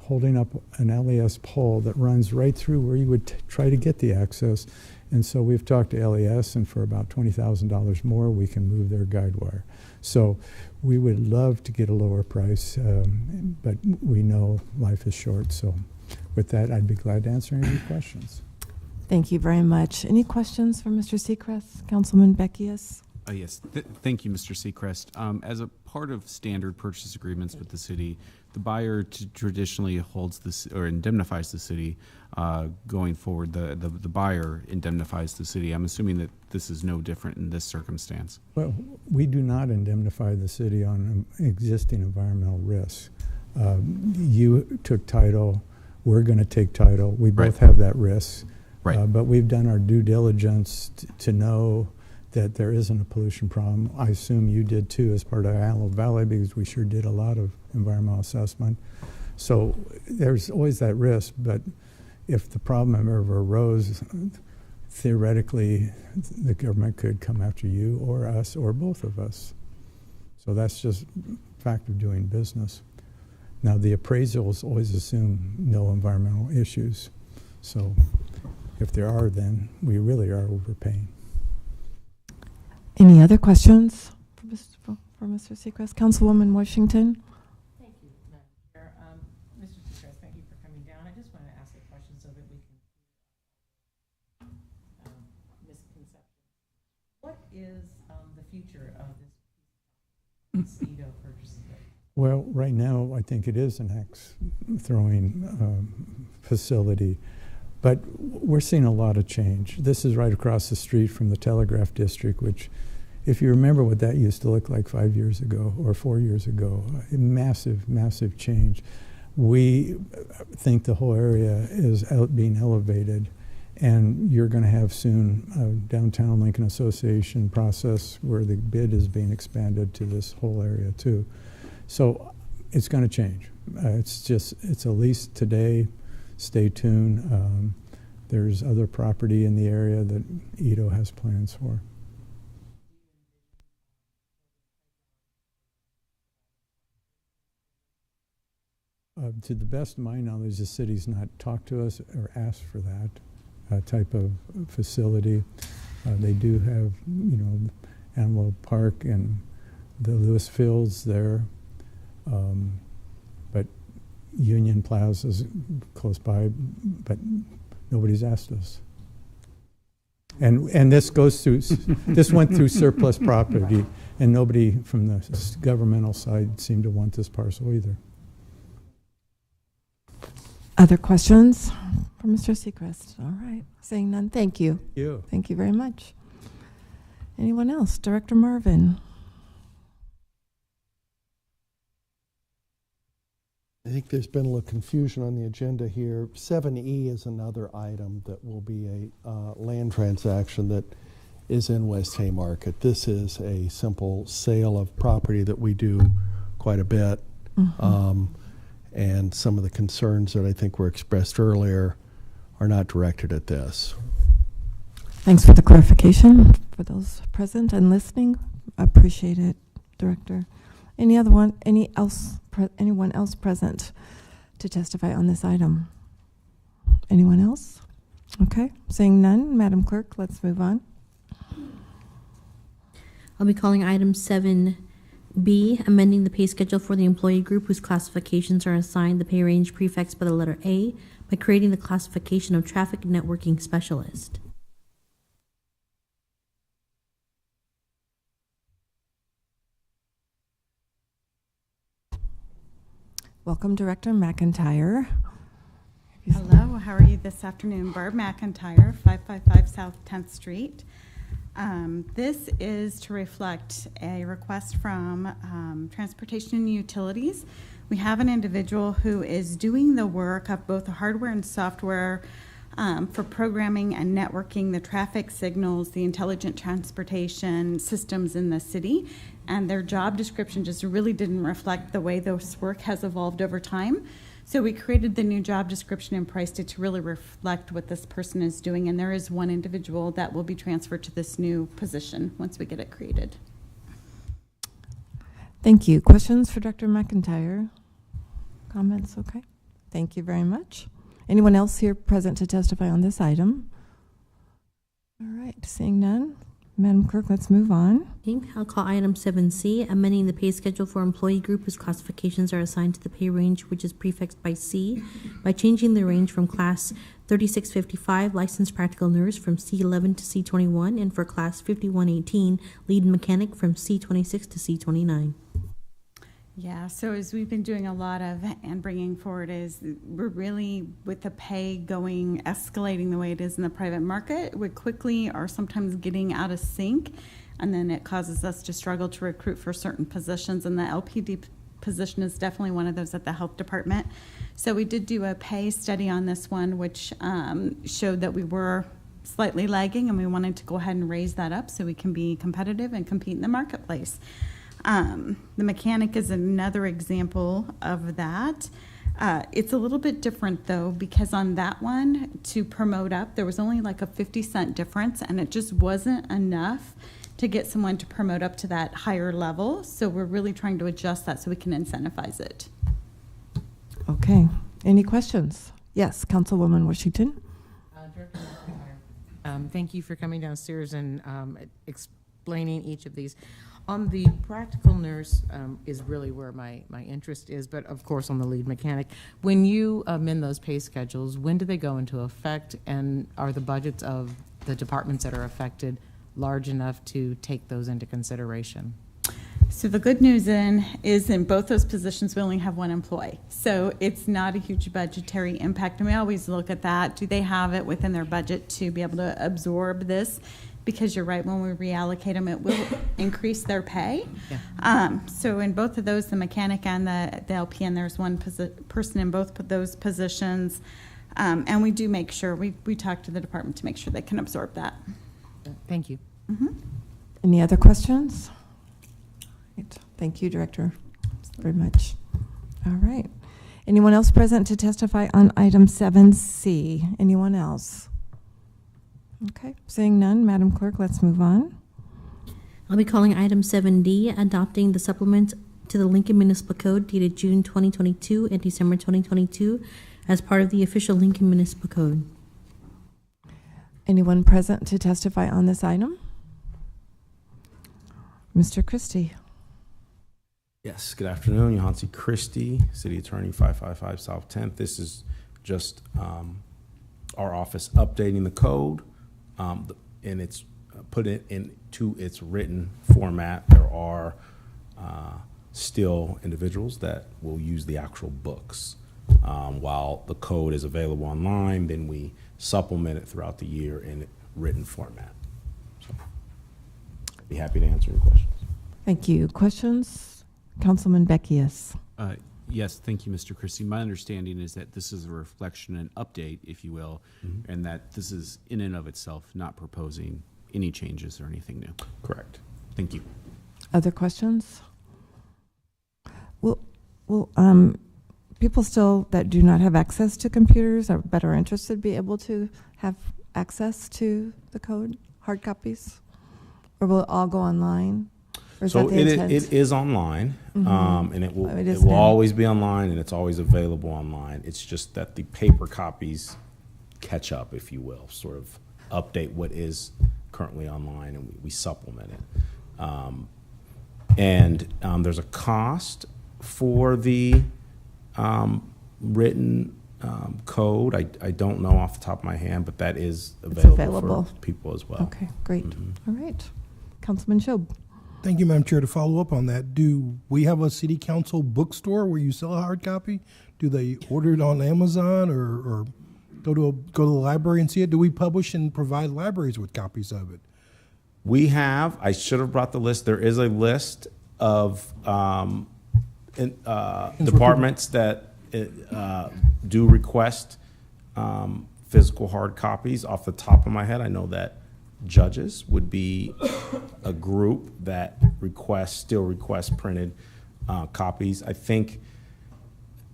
holding up an LES pole that runs right through where you would try to get the access. And so we've talked to LES, and for about $20,000 more, we can move their guide wire. So we would love to get a lower price, but we know life is short. So with that, I'd be glad to answer any questions. Thank you very much. Any questions for Mr. Seacrest? Councilman Beckius? Yes, thank you, Mr. Seacrest. As a part of standard purchase agreements with the city, the buyer traditionally holds this or indemnifies the city. Going forward, the buyer indemnifies the city. I'm assuming that this is no different in this circumstance. Well, we do not indemnify the city on existing environmental risks. You took title. We're going to take title. We both have that risk. Right. But we've done our due diligence to know that there isn't a pollution problem. I assume you did too as part of Antelope Valley, because we sure did a lot of environmental assessment. So there's always that risk, but if the problem ever arose, theoretically the government could come after you or us or both of us. So that's just a fact of doing business. Now the appraisals always assume no environmental issues. So if there are, then we really are overpaying. Any other questions for Mr. Seacrest? Councilwoman Washington? Thank you, Madam Chair. Mr. Seacrest, thank you for coming down. I just want to ask a question so that we can misconception. What is the future of this CEDO purchase? Well, right now, I think it is an axe throwing facility, but we're seeing a lot of change. This is right across the street from the Telegraph District, which, if you remember what that used to look like 5 years ago or 4 years ago, a massive, massive change. We think the whole area is being elevated, and you're going to have soon a downtown Lincoln Association process where the bid is being expanded to this whole area too. So it's going to change. It's a lease today. Stay tuned. There's other property in the area that Edo has plans for. To the best of my knowledge, the city's not talked to us or asked for that type of facility. They do have, Antelope Park and the Lewis Fields there, but Union Plaza is close by, but nobody's asked us. And this goes through, this went through surplus property, and nobody from the governmental side seemed to want this parcel either. Other questions for Mr. Seacrest? All right, seeing none, thank you. Thank you. Thank you very much. Anyone else? Director Marvin. I think there's been a little confusion on the agenda here. 7E is another item that will be a land transaction that is in West Haymarket. This is a simple sale of property that we do quite a bit. Mm-hmm. And some of the concerns that I think were expressed earlier are not directed at this. Thanks for the clarification for those present and listening. I appreciate it, Director. Anyone else present to testify on this item? Anyone else? Okay, seeing none, Madam Clerk, let's move on. I'll be calling item 7B, amending the pay schedule for the employee group whose classifications are assigned the pay range prefixed by the letter A by creating the classification of traffic networking specialist. Welcome, Director McIntyre. Hello, How are you this afternoon? Barb McIntyre, 555 South 10th Street. This is to reflect a request from Transportation and Utilities. We have an individual who is doing the work of both the hardware and software for programming and networking the traffic signals, the intelligent transportation systems in the city. And their job description just really didn't reflect the way this work has evolved over time. So we created the new job description and priced it to really reflect what this person is doing. And there is one individual that will be transferred to this new position once we get it created. Thank you. Questions for Dr. McIntyre? Comments? Okay. Thank you very much. Anyone else here present to testify on this item? All right, seeing none. Madam Clerk, let's move on. Okay, I'll call item 7C, amending the pay schedule for employee group whose classifications are assigned to the pay range which is prefixed by C by changing the range from class 3655 licensed practical nurse from C11 to C21 and for class 5118 lead mechanic from C26 to C29. Yeah, so as we've been doing a lot of and bringing forward is we're really with the pay escalating the way it is in the private market, we quickly are sometimes getting out of sync, and then it causes us to struggle to recruit for certain positions, and the LPD position is definitely one of those at the health department. So we did do a pay study on this one, which showed that we were slightly lagging, and we wanted to go ahead and raise that up so we can be competitive and compete in the marketplace. The mechanic is another example of that. It's a little bit different though, because on that one to promote up, there was only like a 50-cent difference, and it just wasn't enough to get someone to promote up to that higher level. So we're really trying to adjust that so we can incentivize it. Okay. Any questions? Yes, Councilwoman Washington. Director McIntyre, thank you for coming downstairs and explaining each of these. On the practical nurse is really where my interest is, but of course on the lead mechanic. When you amend those pay schedules, when do they go into effect, and are the budgets of the departments that are affected large enough to take those into consideration? So the good news is in both those positions we only have one employee. So it's not a huge budgetary impact, and we always look at that. Do they have it within their budget to be able to absorb this? Because you're right, when we reallocate them, it will increase their pay. Yeah. So in both of those, the mechanic and the LPN, there's one person in both those positions. And we do make sure, we talk to the department to make sure they can absorb that. Thank you. Mm-hmm. Any other questions? Right. Thank you, Director, very much. All right. Anyone else present to testify on item 7C? Anyone else? Okay, seeing none, Madam Clerk, let's move on. I'll be calling item 7D, adopting the supplement to the Lincoln Municipal Code dated June 2022 and December 2022 as part of the official Lincoln Municipal Code. Anyone present to testify on this item? Mr. Christie. Yes, good afternoon. Yohansi Christie, City Attorney, 555 South 10th. This is just our office updating the code, and it's put it into its written format. There are still individuals that will use the actual books. While the code is available online, then we supplement it throughout the year in written format. So, I'd be happy to answer your questions. Thank you. Questions? Councilman Beckius. Yes, thank you, Mr. Christie. My understanding is that this is a reflection and update, if you will, and that this is in and of itself not proposing any changes or anything new. Correct. Thank you. Other questions? Well, people still that do not have access to computers or but are interested be able to have access to the code, hard copies? Or will it all go online? Or is So that the intent? it is online, and it will now. always be online, and it's always available online. It's just that the paper copies catch up, if you will, sort of update what is currently online, and we supplement it. There's a cost for the written code. I don't know off the top of my hand, but that is available for people as well. Okay, great. All right. Councilman Shob. Thank you, Madam Chair. To follow up on that, do we have a city council bookstore where you sell a hard copy? Do they order it on Amazon or go to the library and see it? Do we publish and provide libraries with copies of it? We have, I should have brought the list. There is a list of departments that do request physical hard copies. Off the top of my head, I know that judges would be a group that still request printed copies. I think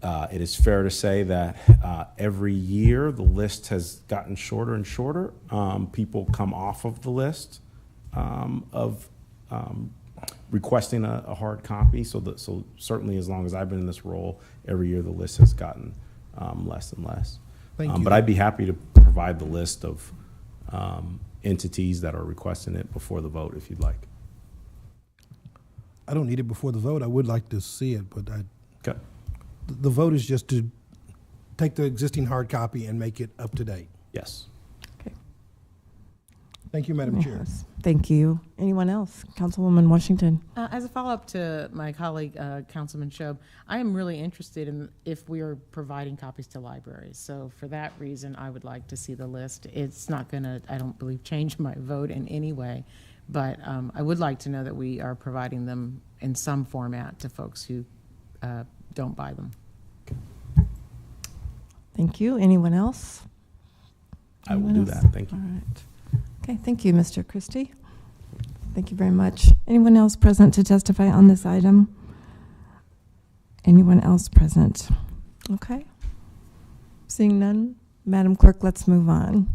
it is fair to say that every year the list has gotten shorter and shorter. People come off of the list of requesting a hard copy. So certainly, as long as I've been in this role, every year the list has gotten less and less. Thank you. But I'd be happy to provide the list of entities that are requesting it before the vote, if you'd like. I don't need it before the vote. I would like to see it, but Okay. the vote is just to take the existing hard copy and make it up to date. Yes. Thank you, Madam Chair. Yes. Thank you. Anyone else? Councilwoman Washington. As a follow-up to my colleague, Councilman Shob, I am really interested in if we are providing copies to libraries. So for that reason, I would like to see the list. It's not going to, I don't believe, change my vote in any way, but I would like to know that we are providing them in some format to folks who don't buy them. Thank you. Anyone else? I will Anyone do else? that. Thank you. All right. Okay, thank you, Mr. Christie. Thank you very much. Anyone else present to testify on this item? Anyone else present? Okay. Seeing none, Madam Clerk, let's move on.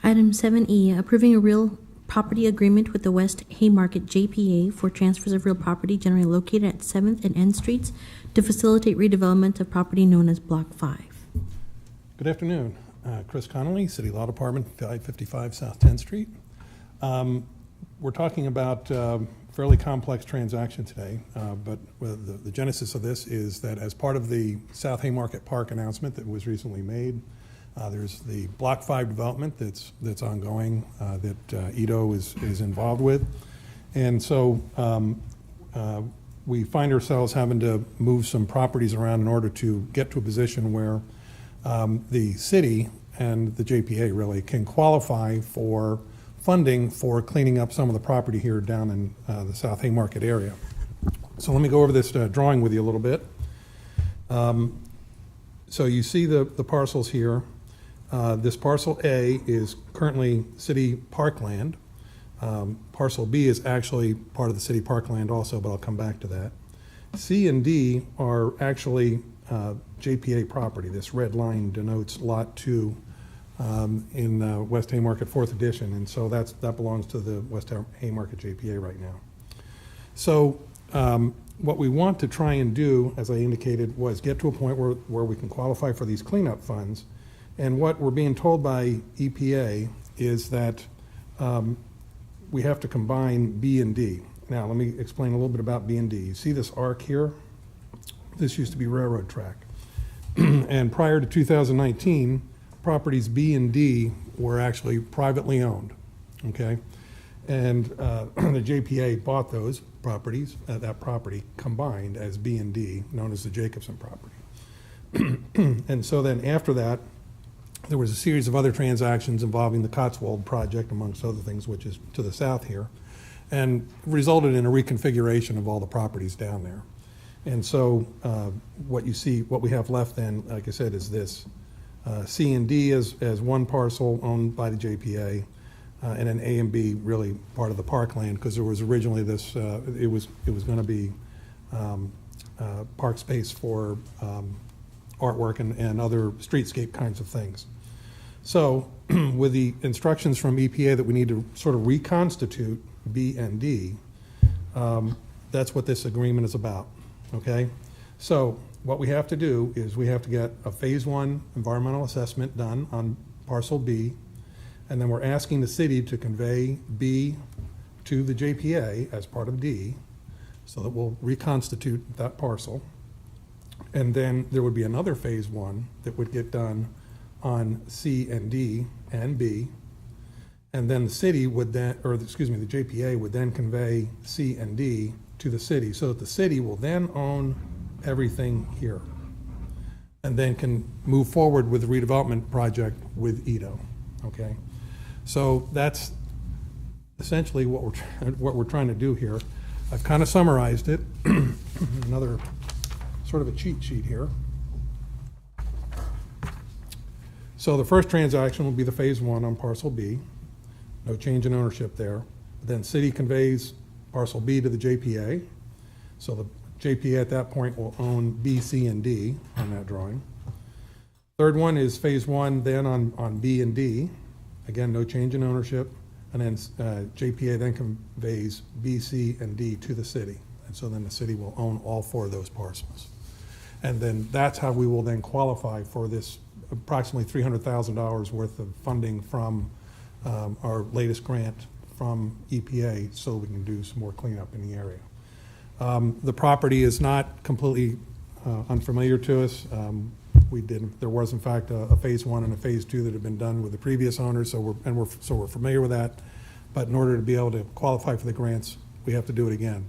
Item 7E, approving a real property agreement with the West Haymarket JPA for transfers of real property generally located at 7th and N Streets to facilitate redevelopment of property known as Block 5. Good afternoon. Chris Connolly, City Law Department, 555 South 10th Street. We're talking about fairly complex transaction today, but the genesis of this is that as part of the South Haymarket Park announcement that was recently made, there's the Block 5 development that's ongoing that Edo is involved with. And so we find ourselves having to move some properties around in order to get to a position where the city and the JPA really can qualify for funding for cleaning up some of the property here down in the South Haymarket area. So let me go over this drawing with you a little bit. So you see the parcels here. This parcel A is currently city parkland. Parcel B is actually part of the city parkland also, but I'll come back to that. C and D are actually JPA property. This red line denotes Lot 2 in West Haymarket 4th Edition, and so that belongs to the West Haymarket JPA right now. So what we want to try and do, as I indicated, was get to a point where we can qualify for these cleanup funds. And what we're being told by EPA is that we have to combine B and D. Now, let me explain a little bit about B and D. You see this arc here? This used to be railroad track. And prior to 2019, properties B and D were actually privately owned, okay? And the JPA bought those properties, that property combined as B and D, known as the Jacobson property. And so then after that, there was a series of other transactions involving the Cotswold project, amongst other things, which is to the south here, and resulted in a reconfiguration of all the properties down there. And so what you see, what we have left then, like I said, is this. C and D as one parcel owned by the JPA, and then A and B really part of the parkland, because there was originally this, it was going to be park space for artwork and other streetscape kinds of things. So with the instructions from EPA that we need to sort of reconstitute B and D, that's what this agreement is about, okay? So what we have to do is we have to get a phase 1 environmental assessment done on parcel B, and then we're asking the city to convey B to the JPA as part of D, so that we'll reconstitute that parcel. And then there would be another phase 1 that would get done on C and D and B, and then the city would then, or excuse me, the JPA would then convey C and D to the city, so that the city will then own everything here. and then can move forward with the redevelopment project with Edo, okay? So that's essentially what we're trying to do here. I've kind of summarized it. Another sort of a cheat sheet here. So the first transaction will be the phase 1 on parcel B. No change in ownership there. Then city conveys parcel B to the JPA. So the JPA at that point will own B, C, and D on that drawing. Third one is phase 1 then on B and D. Again, no change in ownership. And then JPA then conveys B, C, and D to the city. And so then the city will own all 4 of those parcels. And then that's how we will then qualify for this approximately $300,000 worth of funding from our latest grant from EPA so we can do some more cleanup in the area. The property is not completely unfamiliar to us. There was in fact a phase 1 and a phase 2 that had been done with the previous owners, so we're familiar with that. But in order to be able to qualify for the grants, we have to do it again.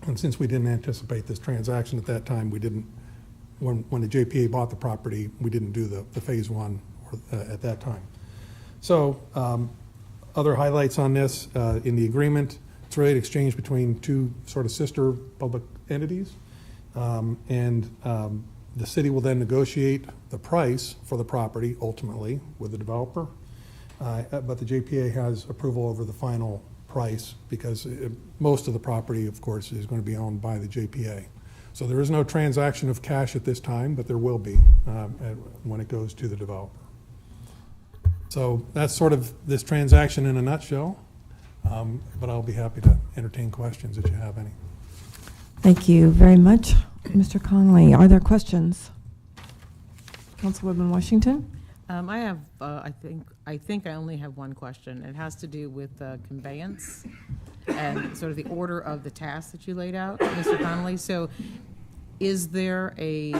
And since we didn't anticipate this transaction at that time, we didn't. When the JPA bought the property, we didn't do the phase 1 at that time. So other highlights on this in the agreement, it's really an exchange between 2 sort of sister public entities. The city will then negotiate the price for the property ultimately with the developer. But the JPA has approval over the final price because most of the property, of course, is going to be owned by the JPA. So there is no transaction of cash at this time, but there will be when it goes to the developer. So that's sort of this transaction in a nutshell, but I'll be happy to entertain questions if you have any. Thank you very much, Mr. Connolly. Are there questions? Councilwoman Washington? I have, I think I only have one question. It has to do with conveyance and sort of the order of the tasks that you laid out, Mr. Connolly. So is there a,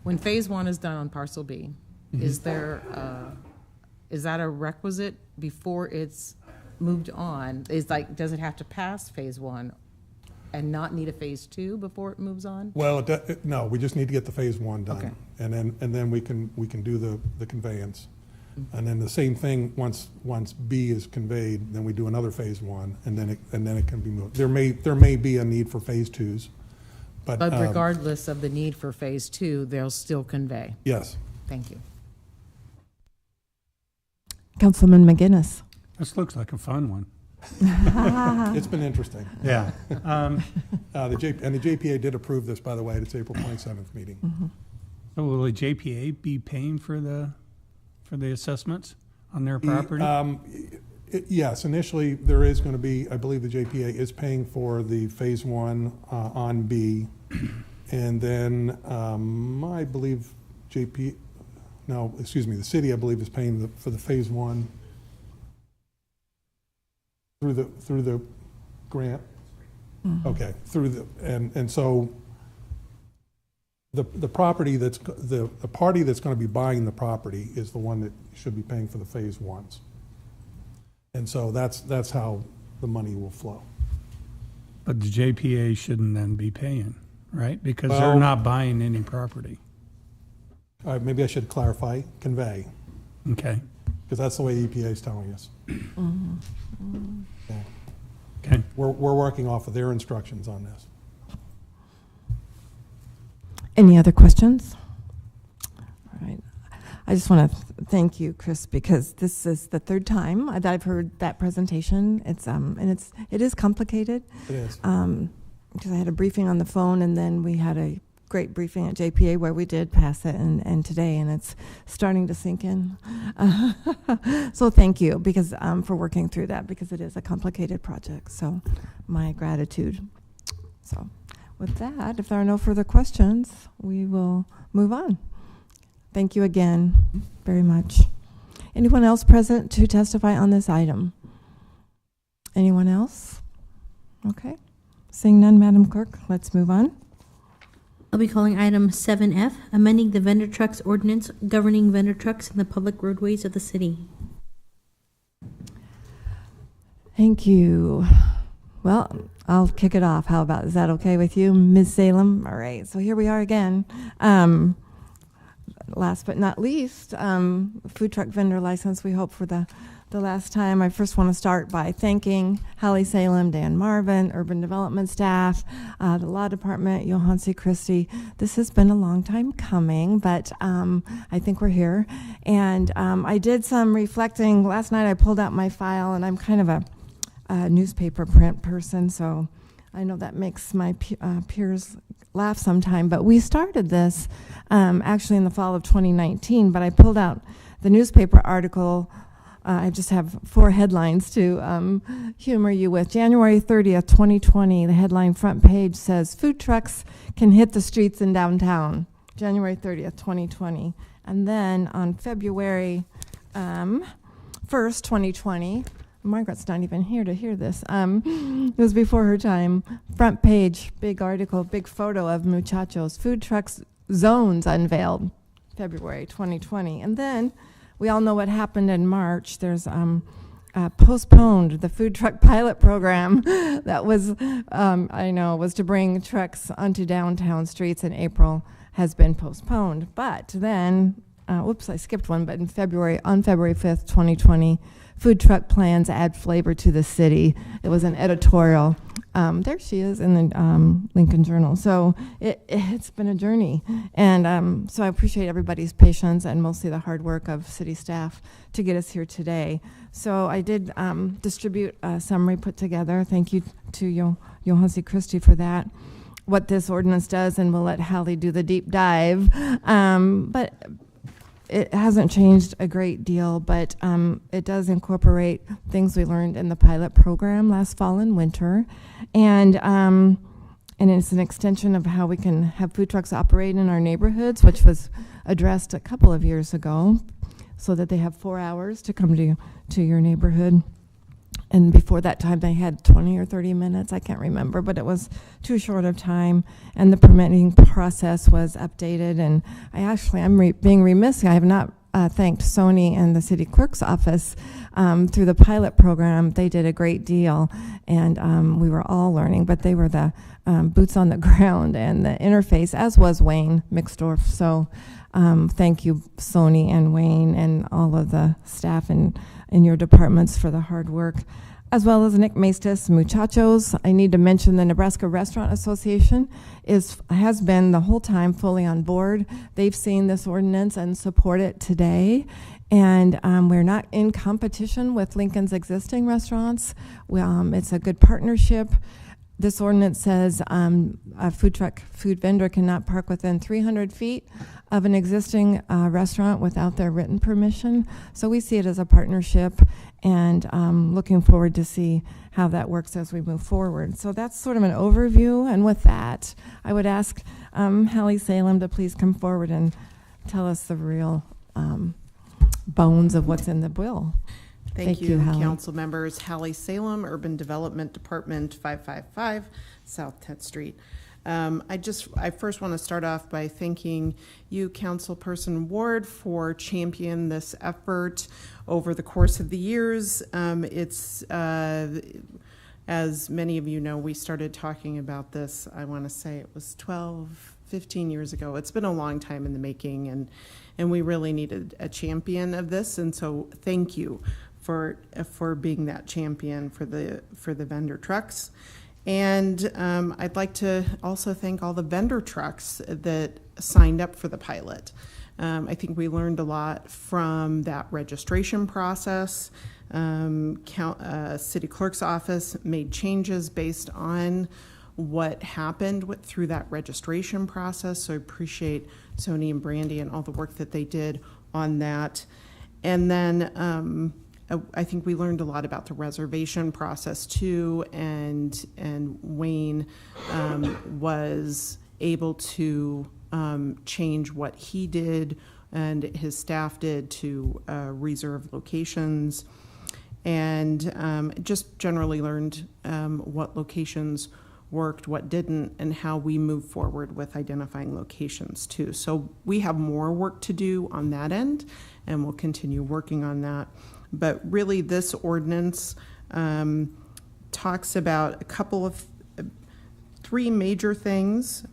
when phase 1 is done on parcel B, is there, is that a requisite before it's moved on? Does it have to pass phase 1 and not need a phase 2 before it moves on? Well, no, we just need to get the phase 1 done. Okay. And then we can do the conveyance. And then the same thing, once B is conveyed, then we do another phase 1, and then it can be moved. There may be a need for phase 2s, but regardless of the need for phase 2, they'll still convey. Yes. Thank you. Councilman McGinnis. This looks like a fun one. It's been interesting. Yeah. The JPA did approve this, by the way, at its April 27th meeting. Mm-hmm. So will the JPA be paying for the assessments on their property? Yes, initially there is going to be, I believe the JPA is paying for the phase 1 on B. And then I believe the city, I believe, is paying for the phase 1 through the grant. Mm-hmm. Okay, and so the property the party that's going to be buying the property is the one that should be paying for the phase 1s. And so that's how the money will flow. But the JPA shouldn't then be paying, right? Because they're not buying any property. Maybe I should clarify, convey. Okay. Because that's the way EPA is telling us. Mm-hmm. Mm-hmm. Yeah. Okay. We're working off of their instructions on this. Any other questions? All right. I just want to thank you, Chris, because this is the 3rd time that I've heard that presentation. It is complicated. It is. Because I had a briefing on the phone, and then we had a great briefing at JPA where we did pass it, and today, and it's starting to sink in. So thank you because for working through that, because it is a complicated project. So my gratitude. So with that, if there are no further questions, we will move on. Thank you again very much. Anyone else present to testify on this item? Anyone else? Okay. Seeing none, Madam Clerk, let's move on. I'll be calling item 7F, amending the vendor trucks ordinance governing vendor trucks in the public roadways of the city. Thank you. Well, I'll kick it off. How about, is that okay with you, Ms. Salem? All right, so here we are again. Last but not least, food truck vendor license, we hope for the last time. I first want to start by thanking Hallie Salem, Dan Marvin, urban development staff, the law department, Johansi Christie. This has been a long time coming, but I think we're here. And I did some reflecting. Last night I pulled out my file, and I'm kind of a newspaper print person, so I know that makes my peers laugh sometime, but we started this actually in the fall of 2019, but I pulled out the newspaper article. I just have 4 headlines to humor you with. January 30th, 2020, the headline front page says, "Food trucks can hit the streets in downtown." January 30th, 2020. And then on February 1st, 2020, Margaret's not even here to hear this. It was before her time. Front page, big article, big photo of Muchachos. Food trucks zones unveiled, February 2020. And then we all know what happened in March. There's postponed the food truck pilot program that was, was to bring trucks onto downtown streets in April, has been postponed. But then, I skipped one, but on February 5th, 2020, food truck plans add flavor to the city. It was an editorial. There she is in the Lincoln Journal. So it's been a journey. And so I appreciate everybody's patience and mostly the hard work of city staff to get us here today. So I did distribute a summary put together. Thank you to Johansi Christie for that. What this ordinance does, and we'll let Hallie do the deep dive. But it hasn't changed a great deal, but it does incorporate things we learned in the pilot program last fall and winter. And it's an extension of how we can have food trucks operate in our neighborhoods, which was addressed a couple of years ago, so that they have 4 hours to come to your neighborhood. And before that time, they had 20 or 30 minutes. I can't remember, but it was too short of time. And the permitting process was updated. And I'm being remiss. I have not thanked Sony and the city clerk's office through the pilot program. They did a great deal, and we were all learning. But they were the boots on the ground and the interface, as was Wayne Mixdorf. So thank you, Sony and Wayne, and all of the staff in your departments for the hard work, as well as Nick Maestas, Muchachos. I need to mention the Nebraska Restaurant Association has been the whole time fully on board. They've seen this ordinance and support it today. And we're not in competition with Lincoln's existing restaurants. It's a good partnership. This ordinance says a food vendor cannot park within 300 feet of an existing restaurant without their written permission. So we see it as a partnership, and looking forward to see how that works as we move forward. So that's sort of an overview, and with that, I would ask Hallie Salem to please come forward and tell us the real bones of what's in the bill. Thank you, Hallie. council members. Hallie Salem, Urban Development Department, 555 South 10th Street. I first want to start off by thanking you, Councilperson Ward, for championing this effort over the course of the years. As many of you know, we started talking about this, I want to say it was 15 years ago. It's been a long time in the making, and we really needed a champion of this, and so thank you for being that champion for the vendor trucks. And I'd like to also thank all the vendor trucks that signed up for the pilot. I think we learned a lot from that registration process. City Clerk's office made changes based on what happened through that registration process. So I appreciate Sony and Brandy and all the work that they did on that. And then I think we learned a lot about the reservation process too, and Wayne was able to change what he did and his staff did to reserve locations, and just generally learned what locations worked, what didn't, and how we move forward with identifying locations too. So we have more work to do on that end, and we'll continue working on that. But really, this ordinance talks about a couple of, three major things,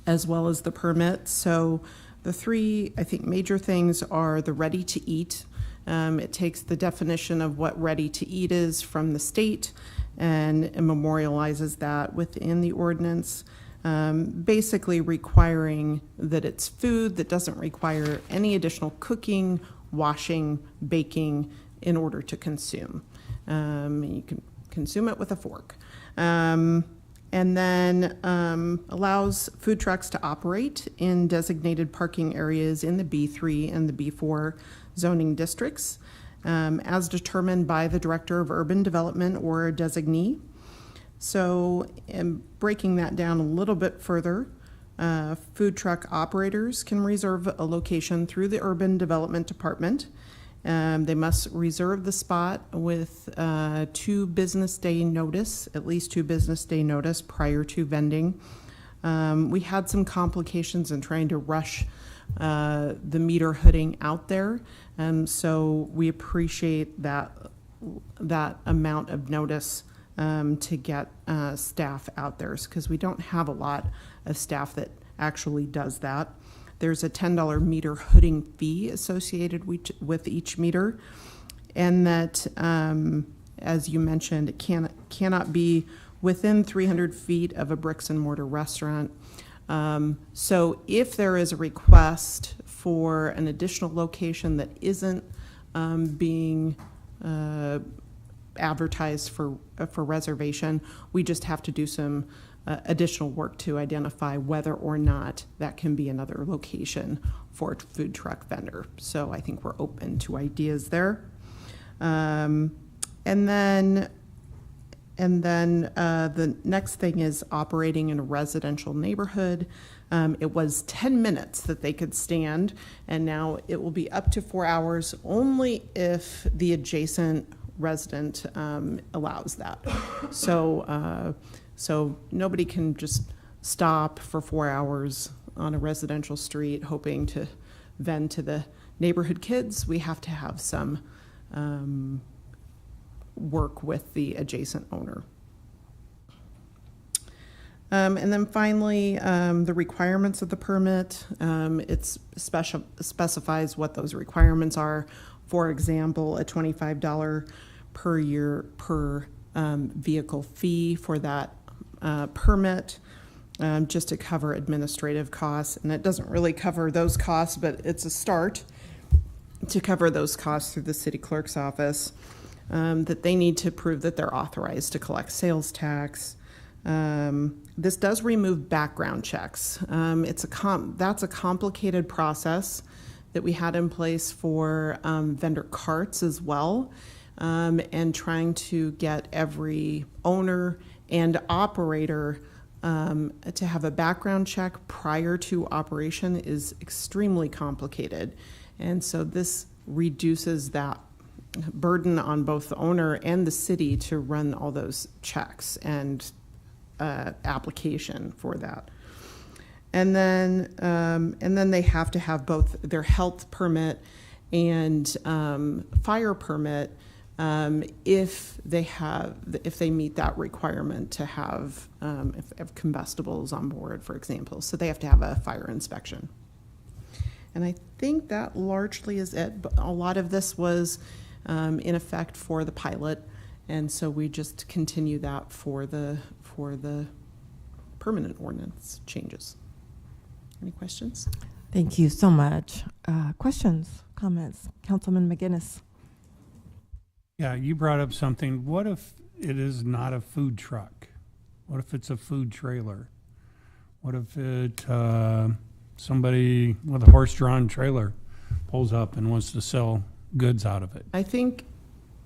as well as the permit. So the three, I think, major things are the ready to eat. It takes the definition of what ready to eat is from the state and memorializes that within the ordinance, basically requiring that it's food that doesn't require any additional cooking, washing, baking in order to consume. You can consume it with a fork. And then allows food trucks to operate in designated parking areas in the B3 and the B4 zoning districts, as determined by the Director of Urban Development or a designee. So, breaking that down a little bit further, food truck operators can reserve a location through the Urban Development Department. They must reserve the spot with 2 business day notice, at least 2 business day notice prior to vending. We had some complications in trying to rush the meter hooding out there, so we appreciate that amount of notice to get staff out there, because we don't have a lot of staff that actually does that. There's a $10 meter hooding fee associated with each meter, and that, as you mentioned, it cannot be within 300 feet of a bricks and mortar restaurant. So if there is a request for an additional location that isn't being advertised for reservation, we just have to do some additional work to identify whether or not that can be another location for a food truck vendor. So I think we're open to ideas there. And then the next thing is operating in a residential neighborhood. It was 10 minutes that they could stand, and now it will be up to 4 hours only if the adjacent resident allows that. So nobody can just stop for 4 hours on a residential street hoping to vend to the neighborhood kids. We have to have some work with the adjacent owner. And then finally, the requirements of the permit. It specifies what those requirements are. For example, a $25 per year per vehicle fee for that permit, just to cover administrative costs. And it doesn't really cover those costs, but it's a start to cover those costs through the city clerk's office. That they need to prove that they're authorized to collect sales tax. This does remove background checks. That's a complicated process that we had in place for vendor carts as well, and trying to get every owner and operator to have a background check prior to operation is extremely complicated. And so this reduces that burden on both the owner and the city to run all those checks and application for that. And then they have to have both their health permit and fire permit if they meet that requirement to have if combustibles on board, for example. So they have to have a fire inspection. And I think that largely is it. But a lot of this was in effect for the pilot, and so we just continue that for the permanent ordinance changes. Any questions? Thank you so much. Questions, comments? Councilman McGinnis. Yeah, you brought up something. What if it is not a food truck? What if it's a food trailer? What if it somebody with a horse-drawn trailer pulls up and wants to sell goods out of it? I think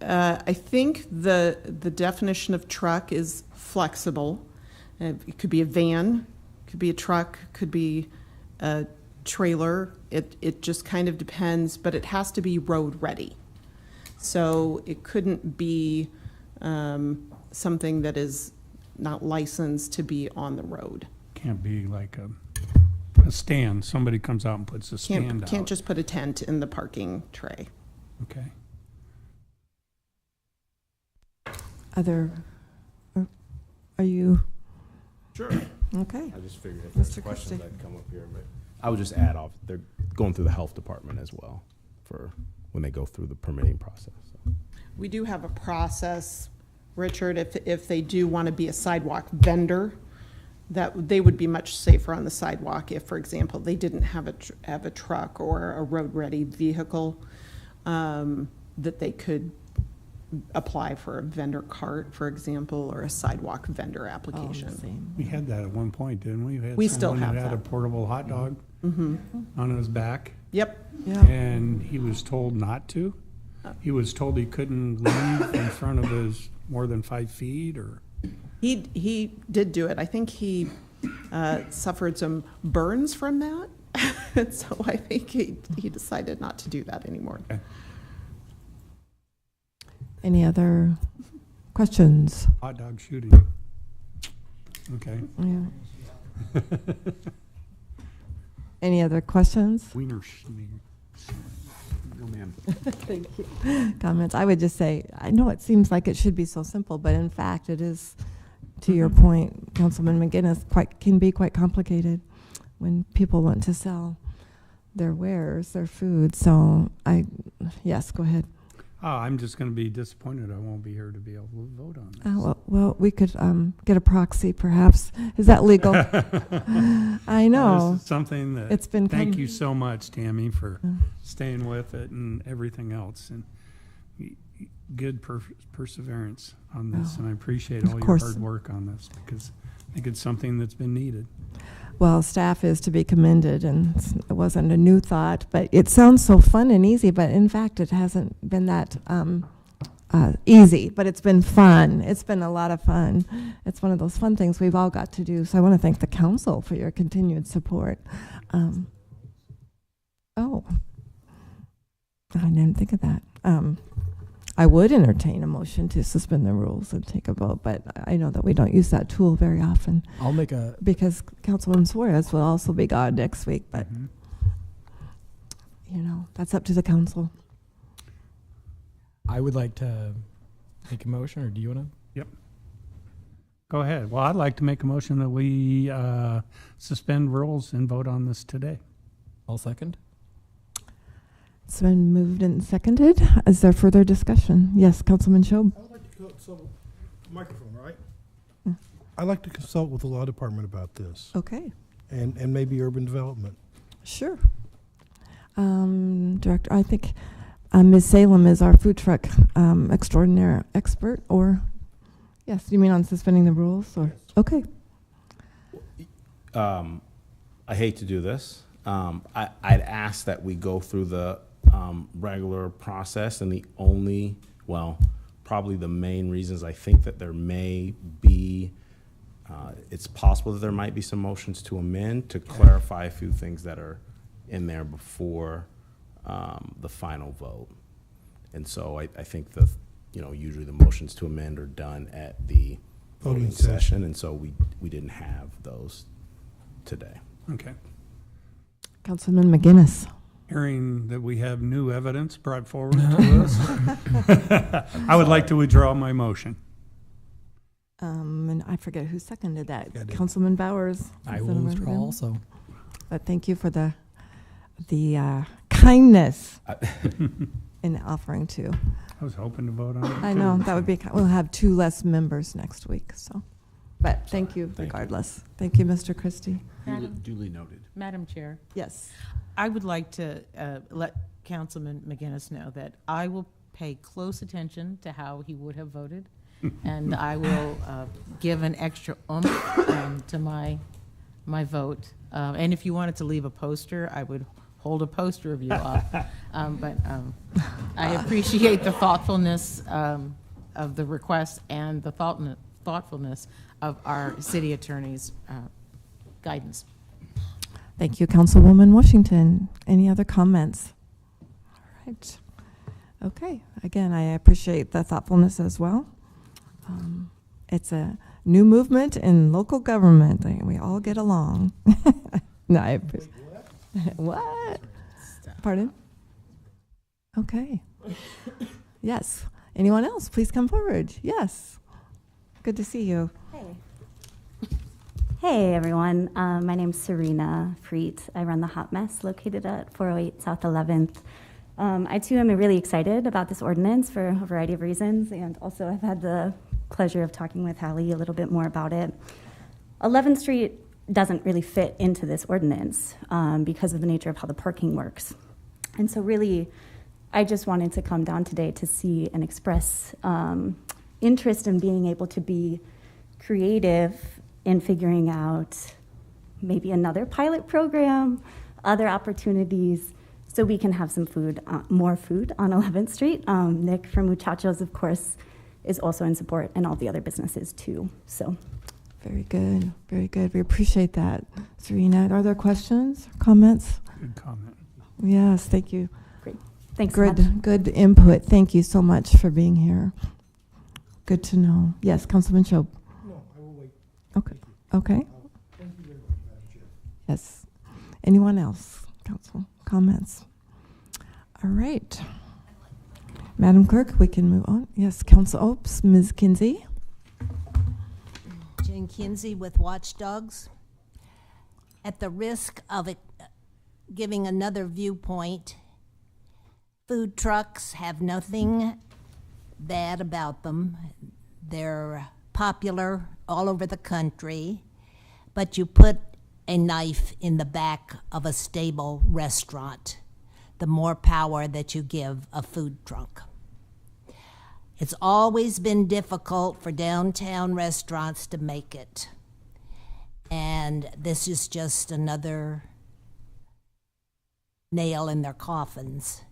the definition of truck is flexible. It could be a van, could be a truck, could be a trailer. It just kind of depends, but it has to be road ready. So it couldn't be something that is not licensed to be on the road. Can't be like a stand. Somebody comes out and puts a stand out. Can't just put a tent in the parking tray. Okay. other, are you? Sure. Okay. I just figured if there's Mr. questions, Christie. I'd come up here, but I would just add off, they're going through the health department as well for when they go through the permitting process. So. We do have a process, Richard, if they do want to be a sidewalk vendor, that they would be much safer on the sidewalk if, for example, they didn't have a truck or a road-ready vehicle, that they could apply for a vendor cart, for example, or a sidewalk vendor application. We had that at one point, didn't we? We still someone have who had a that. portable hot dog on his back. Yep. Yeah. And he was told not to. He was told he couldn't leave in front of his more than 5 feet, or. He did do it. I think he suffered some burns from that. And so I think he decided not to do that anymore. Okay. Any other questions? Hot dog shooting. Okay. Yeah. Any other questions? Wiener schmear. No, ma'am. Thank you. Comments? I would just say, I know it seems like it should be so simple, but in fact, it is, to your point, Councilman McGinnis, can be quite complicated when people want to sell their wares, their food. So yes, go ahead. Oh, I'm just going to be disappointed I won't be here to be able to vote on this. Well, we could get a proxy, perhaps. Is that legal? I know. This is something that, It's been thank kind- you so much, Tammy, for staying with it and everything else. And good perseverance on this. And I appreciate all your course. hard work on this, because I think it's something that's been needed. Well, staff is to be commended, and it wasn't a new thought, but it sounds so fun and easy, but in fact, it hasn't been that easy, but it's been fun. It's been a lot of fun. It's one of those fun things we've all got to do, so I want to thank the council for your continued support. Oh, I didn't think of that. I would entertain a motion to suspend the rules and take a vote, but I know that we don't use that tool very often. I'll make a. Because Councilman Suarez will also be gone next week, but, that's up to the council. I would like to make a motion, or do you want to? Yep. Go ahead. Well, I'd like to make a motion that we suspend rules and vote on this today. I'll second. It's been moved and seconded. Is there further discussion? Yes, Councilman Shob. I'd like to consult, microphone, right? I'd like to consult with the law department about this, Okay, and maybe urban development. sure. Director, I think Ms. Salem is our food truck extraordinaire expert, or, yes, you mean on suspending the rules, or? Okay. I hate to do this. I'd ask that we go through the regular process, and probably the main reasons I think that there may be, it's possible that there might be some motions to amend to clarify a few things that are in there before the final vote. And so I think usually the motions to amend are done at the voting session, and so we didn't have those today. Okay. Councilman McGinnis. Hearing that we have new evidence brought forward to us, I would like to withdraw my motion. And I forget who seconded that. Councilman Bowers. I will withdraw also. But thank you for the kindness in offering to. I was hoping to vote on it. I know, that would be, we'll have 2 less members next week, so. But thank you regardless. Thank you, Mr. Christie. Duly noted. Madam Chair. Yes. I would like to let Councilman McGinnis know that I will pay close attention to how he would have voted, and I will give an extra oomph to my vote. And if you wanted to leave a poster, I would hold a poster of you up. But I appreciate the thoughtfulness of the request and the thoughtfulness of our city attorney's guidance. Thank you, Councilwoman Washington. Any other comments? All right. Okay. Again, I appreciate the thoughtfulness as well. It's a new movement in local government. We all get along. No, I appreciate. What? Pardon? Okay. Yes. Anyone else? Please come forward. Yes. Good to see you. Hey everyone, my name's Serena Freet. I run the Hot Mess located at 408 South 11th. I too am really excited about this ordinance for a variety of reasons, and also I've had the pleasure of talking with Hallie a little bit more about it. 11th Street doesn't really fit into this ordinance because of the nature of how the parking works. And so really, I just wanted to come down today to see and express interest in being able to be creative in figuring out maybe another pilot program, other opportunities, so we can have some food, more food on 11th Street. Nick from Muchachos, of course, is also in support, and all the other businesses too. So, Very good, very good. We appreciate that. Serena, are there questions, comments? Good comment. Yes, thank you. Great. Thanks so much. Good input. Thank you so much for being here. Good to know. Yes, Councilman Shope. No, I will wait. Okay. Okay. Thank you very much, Madam Chair. Yes. Anyone else? Council comments? All right. Madam Clerk, we can move on. Yes, Council Opes, Ms. Kinsey. Jen Kinsey with Watchdogs. At the risk of giving another viewpoint, food trucks have nothing bad about them. They're popular all over the country, but you put a knife in the back of a stable restaurant, the more power that you give a food truck. It's always been difficult for downtown restaurants to make it. And this is just another nail in their coffins.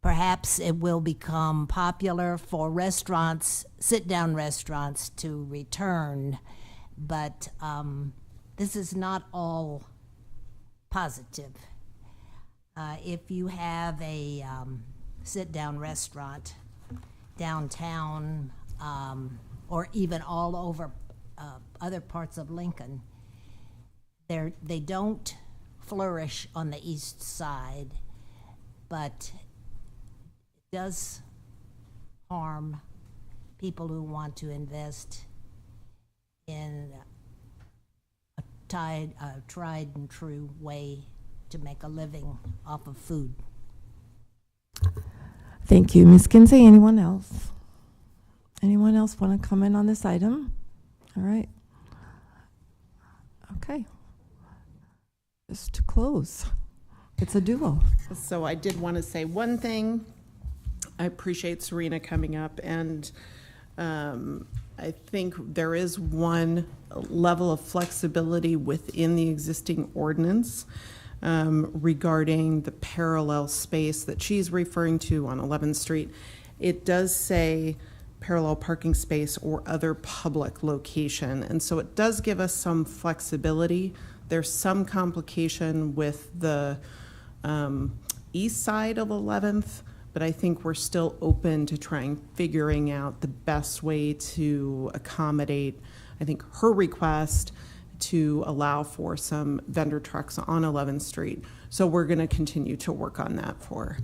Perhaps it will become popular for restaurants, sit-down restaurants, to return, but this is not all positive. If you have a sit-down restaurant downtown, or even all over other parts of Lincoln, they don't flourish on the east side, but it does harm people who want to invest in a tried and true way to make a living off of food. Thank you, Ms. Kinsey. Anyone else? Anyone else want to comment on this item? All right. Okay. Just to close. It's a duo. So I did want to say one thing. I appreciate Serena coming up, and I think there is one level of flexibility within the existing ordinance regarding the parallel space that she's referring to on 11th Street. It does say parallel parking space or other public location, and so it does give us some flexibility. There's some complication with the east side of 11th, but I think we're still open to figuring out the best way to accommodate, I think, her request to allow for some vendor trucks on 11th Street. So we're going to continue to work on that for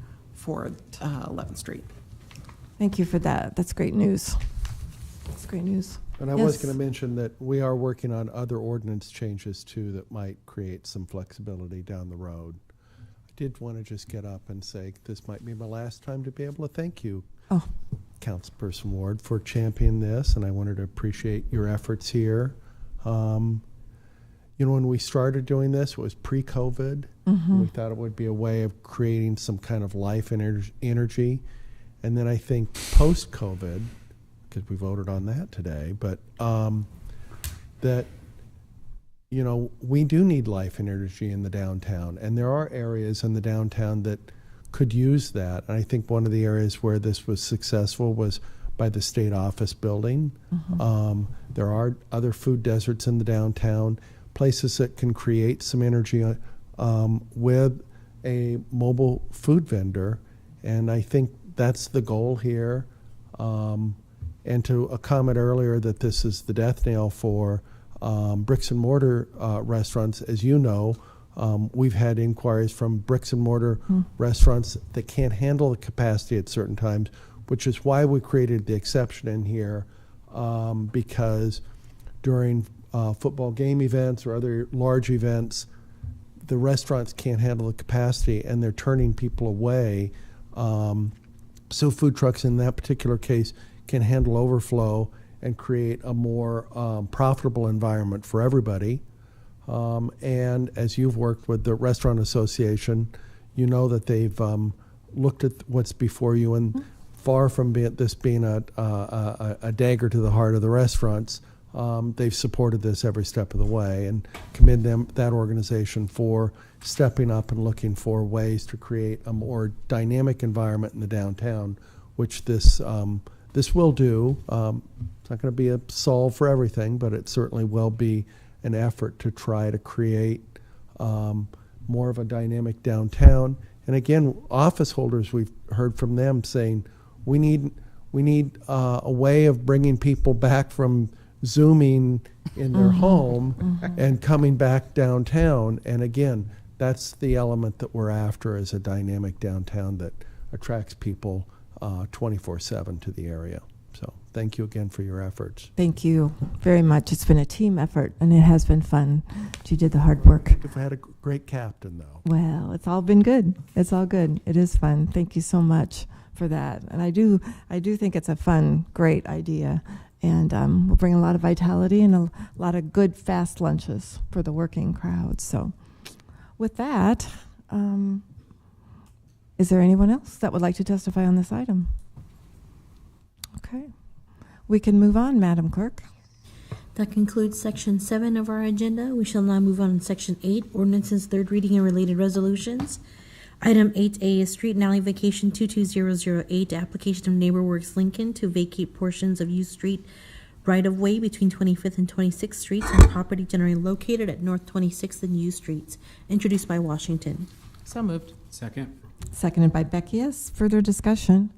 11th Street. Thank you for that. That's great news. That's great news. And I was going to mention that we are working on other ordinance changes too that might create some flexibility down the road. I did want to just get up and say this might be my last time to be able to thank you, Councilperson Ward, for championing this, and I wanted to appreciate your efforts here. You know, when we started doing this, it was pre-COVID. We thought it would be a way of creating some kind of life and energy. And then I think post-COVID, because we voted on that today, but that, you know, we do need life and energy in the downtown. And there are areas in the downtown that could use that. And I think one of the areas where this was successful was by the state office building. There are other food deserts in the downtown, places that can create some energy with a mobile food vendor. And I think that's the goal here. And to a comment earlier that this is the death knell for bricks and mortar restaurants, as you know, we've had inquiries from bricks and mortar restaurants that can't handle the capacity at certain times, which is why we created the exception in here because during football game events or other large events, the restaurants can't handle the capacity and they're turning people away. So food trucks in that particular case can handle overflow and create a more profitable environment for everybody. And as you've worked with the Restaurant Association, you know that they've looked at what's before you, and far from this being a dagger to the heart of the restaurants, they've supported this every step of the way, and commend that organization for stepping up and looking for ways to create a more dynamic environment in the downtown, which this will do. It's not going to be a solve for everything, but it certainly will be an effort to try to create more of a dynamic downtown. And again, office holders, we've heard from them saying we need a way of bringing people back from Zooming in their home and coming back downtown. And again, that's the element that we're after, is a dynamic downtown that attracts people 24/7 to the area. So thank you again for your efforts. Thank you very much. It's been a team effort, and it has been fun. You did the hard work. If I had a great captain, though. Well, it's all been good. It's all good. It is fun. Thank you so much for that. And I do think it's a fun, great idea. And we'll bring a lot of vitality and a lot of good, fast lunches for the working crowd. So with that, is there anyone else that would like to testify on this item? Okay. We can move on, Madam Clerk. That concludes section 7 of our agenda. We shall now move on to section 8, ordinances, third reading and related resolutions. Item 8A is Street and Alley Vacation 22008, application of NeighborWorks Lincoln to vacate portions of U Street right-of-way between 25th and 26th Streets on property generally located at North 26th and U Streets, introduced by Washington. So moved. Second. Seconded by Beckius. Further discussion?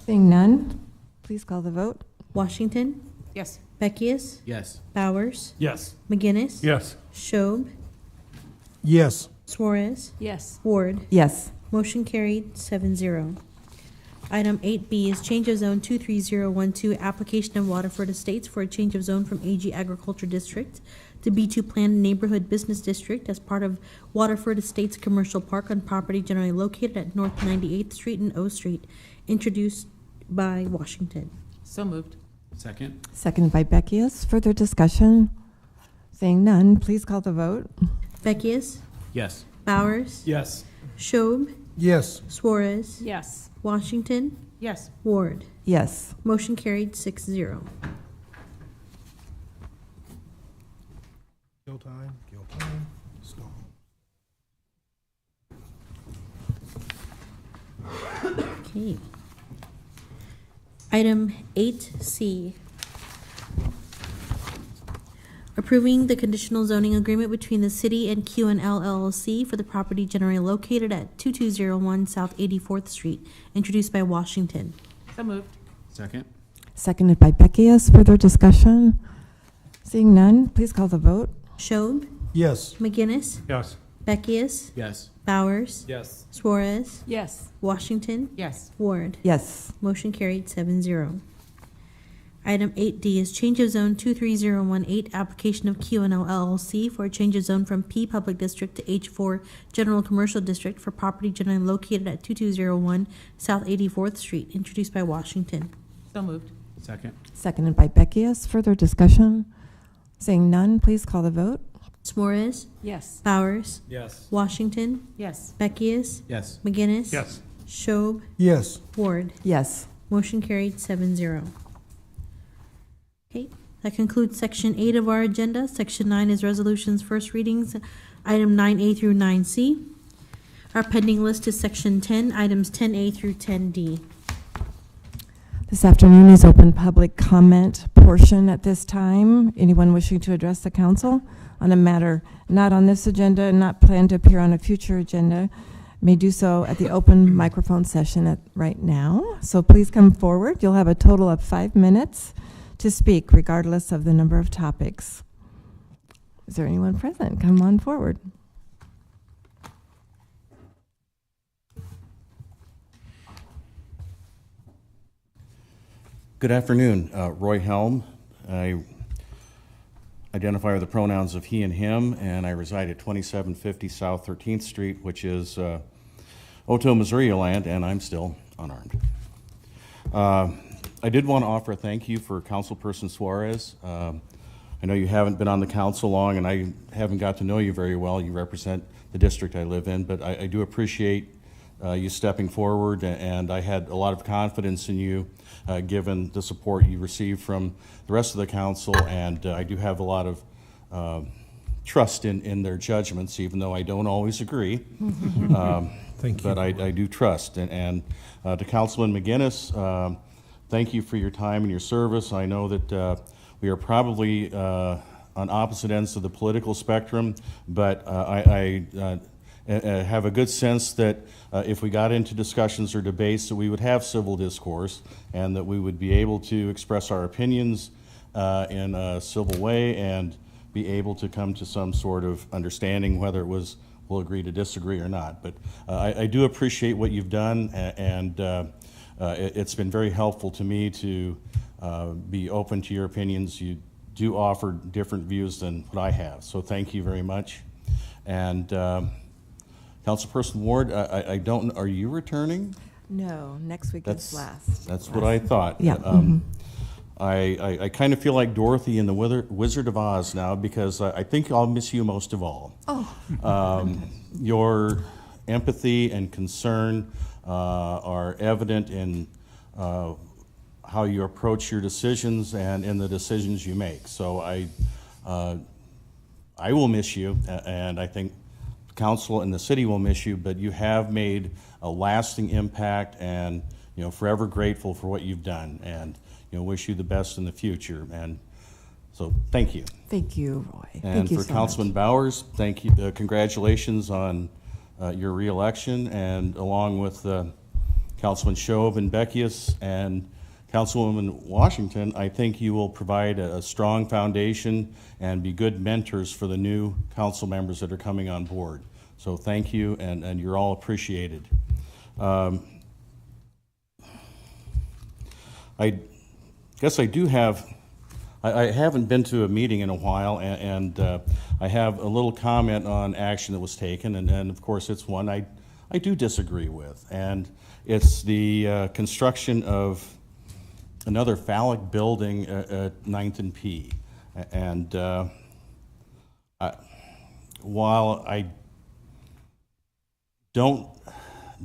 Seeing none, please call the vote. Washington, Yes. Beckius, Yes. Bowers, Yes. McGinnis, Yes. Schob, Yes. Suarez, Yes. Ward. Yes. Motion carried 7-0. Item 8B is change of zone 23012, application of Waterford Estates for a change of zone from AG Agriculture District to B2 Planned Neighborhood Business District as part of Waterford Estates Commercial Park on property generally located at North 98th Street and O Street, introduced by Washington. So moved. Second. Seconded by Beckius. Further discussion? Seeing none, please call the vote. Beckius, Yes. Bowers, Yes. Schob, Yes. Suarez, Yes. Washington, Yes. Ward. Yes. Motion carried 6-0. Kill time, kill time, stall. Okay. Item 8C. Approving the conditional zoning agreement between the city and Q&L LLC for the property generally located at 2201 South 84th Street, introduced by Washington. So moved. Second. Seconded by Beckius. Further discussion? Seeing none, please call the vote. Schob, Yes. McGinnis, Yes. Beckius, Yes. Bowers, Yes. Suarez, Yes. Washington, Yes. Ward. Yes. Motion carried 7-0. Item 8D is change of zone 23018, application of Q&L LLC for a change of zone from P Public District to H4 General Commercial District for property generally located at 2201 South 84th Street, introduced by Washington. So moved. Second. Seconded by Beckius. Further discussion? Seeing none, please call the vote. Suarez, Yes. Bowers, Yes. Washington, Yes. Beckius, Yes. McGinnis. Yes. Schob, Yes. Ward. Yes. Motion carried 7-0. Okay, that concludes section 8 of our agenda. Section 9 is resolutions, first readings, item 9A through 9C. Our pending list is section 10, items 10A through 10D. This afternoon is open public comment portion at this time. Anyone wishing to address the council on a matter not on this agenda and not planned to appear on a future agenda may do so at the open microphone session right now. So please come forward. You'll have a total of 5 minutes to speak, regardless of the number of topics. Is there anyone present? Come on forward. Good afternoon, Roy Helm. I identify with the pronouns of he and him, and I reside at 2750 South 13th Street, which is Otoe, Missouri land, and I'm still unarmed. I did want to offer a thank you for Councilperson Suarez. I know you haven't been on the council long, and I haven't got to know you very well. You represent the district I live in, but I do appreciate you stepping forward, and I had a lot of confidence in you given the support you received from the rest of the council, and I do have a lot of trust in their judgments, even though I don't always agree. Thank you. But I do trust. And to Councilman McGinnis, thank you for your time and your service. I know that we are probably on opposite ends of the political spectrum, but I have a good sense that if we got into discussions or debates, that we would have civil discourse and that we would be able to express our opinions in a civil way and be able to come to some sort of understanding, whether it was we'll agree to disagree or not. But I do appreciate what you've done, and it's been very helpful to me to be open to your opinions. You do offer different views than what I have, so thank you very much. And Councilperson Ward, I don't, are you returning? No, next week is last. That's what I thought. Yeah. I kind of feel like Dorothy in the Wizard of Oz now, because I think I'll miss you most of all. Oh. Your empathy and concern are evident in how you approach your decisions and in the decisions you make. So I will miss you, and I think the council and the city will miss you, but you have made a lasting impact, and forever grateful for what you've done, and wish you the best in the future. And so thank you. Thank you, Roy. And Thank you for so Councilman much. Bowers, thank you. Congratulations on your reelection, and along with Councilman Shove and Beckius and Councilwoman Washington, I think you will provide a strong foundation and be good mentors for the new council members that are coming on board. So thank you, and you're all appreciated. I guess I do have, I haven't been to a meeting in a while, and I have a little comment on action that was taken, and of course it's one I do disagree with, and it's the construction of another phallic building at 9th and P. And while I don't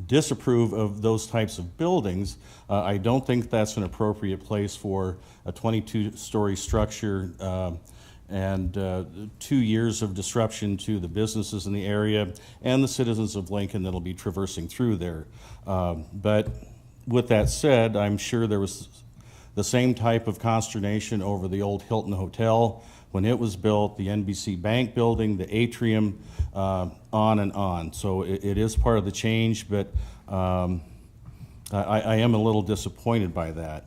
disapprove of those types of buildings, I don't think that's an appropriate place for a 22-story structure and 2 years of disruption to the businesses in the area and the citizens of Lincoln that'll be traversing through there. But with that said, I'm sure there was the same type of consternation over the old Hilton Hotel when it was built, the NBC Bank building, the atrium, on and on. So it is part of the change, but I am a little disappointed by that.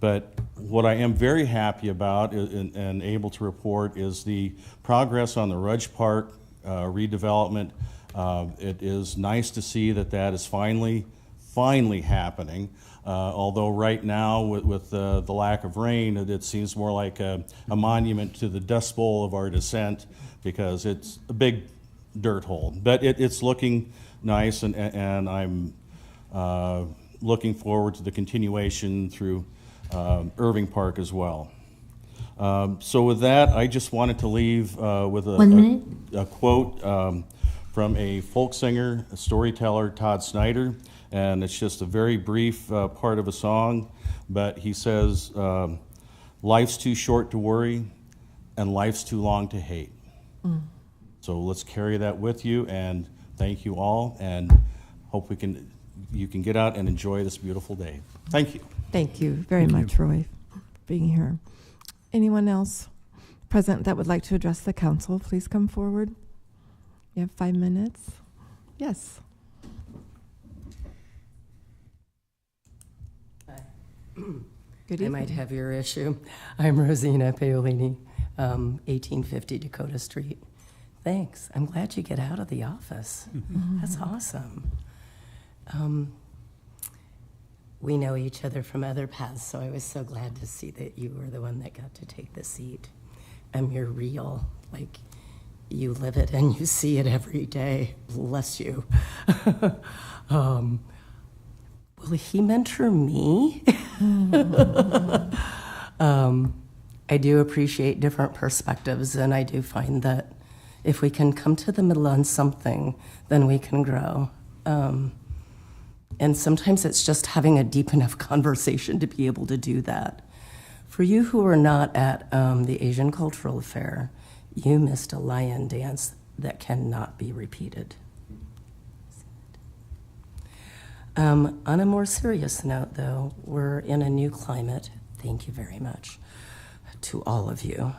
But what I am very happy about and able to report is the progress on the Rudge Park redevelopment. It is nice to see that that is finally happening. Although right now, with the lack of rain, it seems more like a monument to the Dust Bowl of our descent, because it's a big dirt hole. But it's looking nice, and I'm looking forward to the continuation through Irving Park as well. So with that, I just wanted to leave with a quote from a folk singer, a storyteller, Todd Snyder. And it's just a very brief part of a song, but he says, life's too short to worry, and life's too long to hate. So let's carry that with you, and thank you all, and hope you can get out and enjoy this beautiful day. Thank you. Thank you very much, Roy, for being here. Anyone else present that would like to address the council, please come forward. You have 5 minutes. Yes. Good I evening. might have your issue. I'm Rosina Paolini, 1850 Dakota Street. Thanks. I'm glad you get out of the office. That's awesome. we know each other from other paths, so I was so glad to see that you were the one that got to take the seat. You're real, like you live it and you see it every day. Bless you. Will he mentor me? I do appreciate different perspectives, and I do find that if we can come to the middle on something, then we can grow. And sometimes it's just having a deep enough conversation to be able to do that. For you who were not at the Asian Cultural Fair, you missed a lion dance that cannot be repeated. On a more serious note, though, we're in a new climate. Thank you very much to all of you.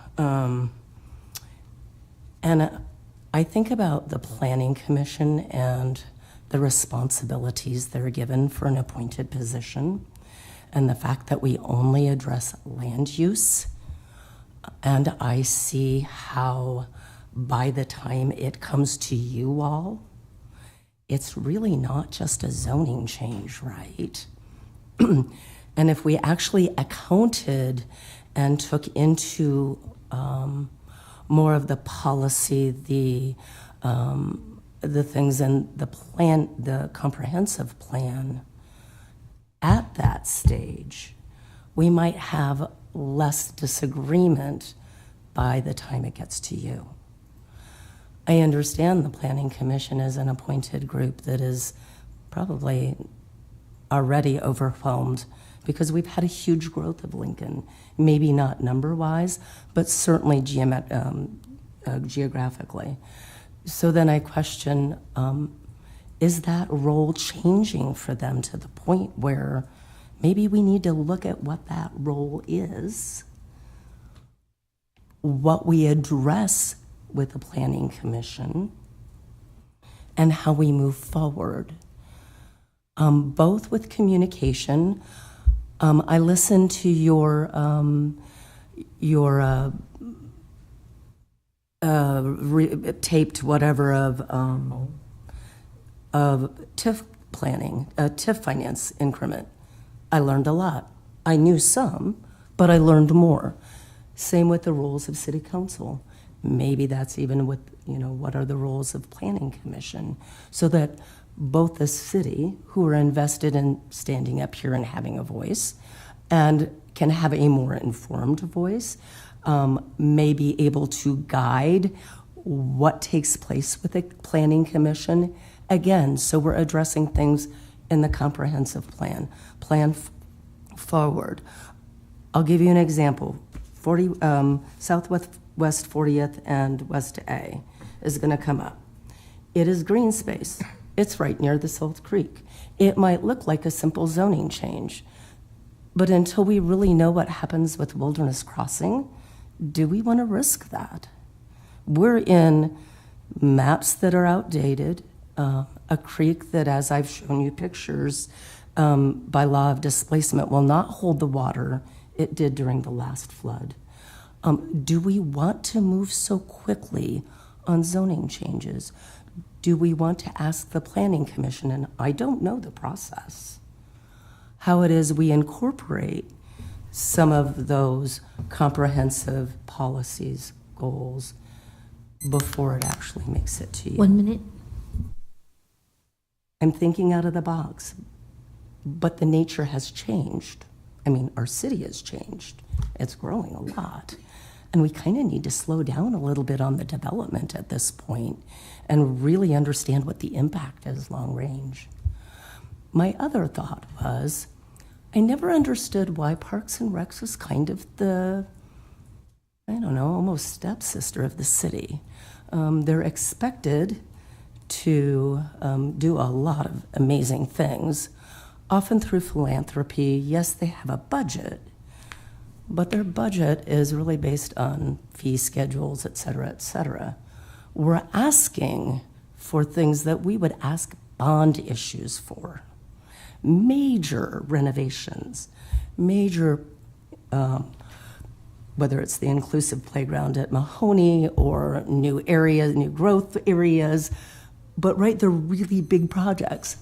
And I think about the Planning Commission and the responsibilities they're given for an appointed position, and the fact that we only address land use. And I see how by the time it comes to you all, it's really not just a zoning change, right? And if we actually accounted and took into more of the policy, the things in the plan, the comprehensive plan, at that stage, we might have less disagreement by the time it gets to you. I understand the Planning Commission is an appointed group that is probably already overwhelmed because we've had a huge growth of Lincoln, maybe not number-wise, but certainly geographically. So then I question, is that role changing for them to the point where maybe we need to look at what that role is, what we address with the Planning Commission, and how we move forward, both with communication. I listened to your taped whatever of TIF planning, TIF finance increment. I learned a lot. I knew some, but I learned more. Same with the roles of City Council. Maybe that's even with, what are the roles of Planning Commission, so that both the city, who are invested in standing up here and having a voice, and can have a more informed voice, may be able to guide what takes place with the Planning Commission. Again, so we're addressing things in the comprehensive plan forward. I'll give you an example. Southwest 40th and West A is going to come up. It is green space. It's right near the South Creek. It might look like a simple zoning change, but until we really know what happens with Wilderness Crossing, do we want to risk that? We're in maps that are outdated, a creek that, as I've shown you pictures, by law of displacement will not hold the water it did during the last flood. Do we want to move so quickly on zoning changes? Do we want to ask the Planning Commission, and I don't know the process, how it is we incorporate some of those comprehensive policies, goals, before it actually makes it to you? 1 minute. I'm thinking out of the box, but the nature has changed. I mean, our city has changed. It's growing a lot. And we kind of need to slow down a little bit on the development at this point and really understand what the impact is long range. My other thought was, I never understood why Parks and Recs was kind of the, almost stepsister of the city. They're expected to do a lot of amazing things, often through philanthropy. Yes, they have a budget, but their budget is really based on fee schedules, et cetera, et cetera. We're asking for things that we would ask bond issues for. Major renovations, major, whether it's the inclusive playground at Mahoney or new areas, new growth areas, but right, they're really big projects.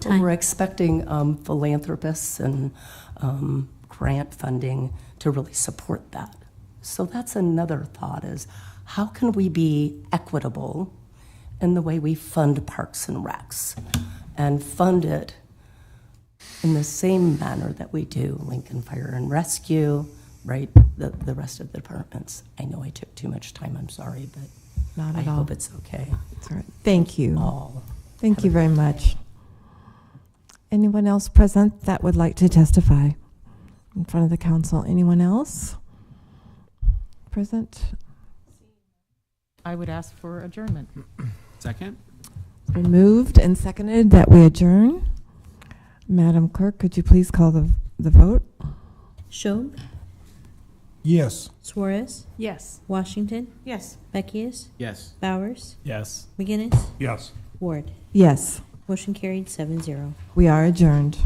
Time. We're expecting philanthropists and grant funding to really support that. So that's another thought is, how can we be equitable in the way we fund parks and recs and fund it in the same manner that we do Lincoln Fire and Rescue, right? The rest of the departments. I know I took too much time, I'm sorry, but Not I at all. hope it's okay. That's all right. Thank you. All. Thank you very much. Anyone else present that would like to testify in front of the council? Anyone else present? I would ask for adjournment. Second? It's been moved and seconded that we adjourn. Madam Clerk, could you please call the vote? Schob, Yes. Suarez, Yes. Washington, Yes. Beckius, Yes. Bowers, Yes. McGinnis, Yes. Ward. Yes, Motion carried 7-0. we are adjourned.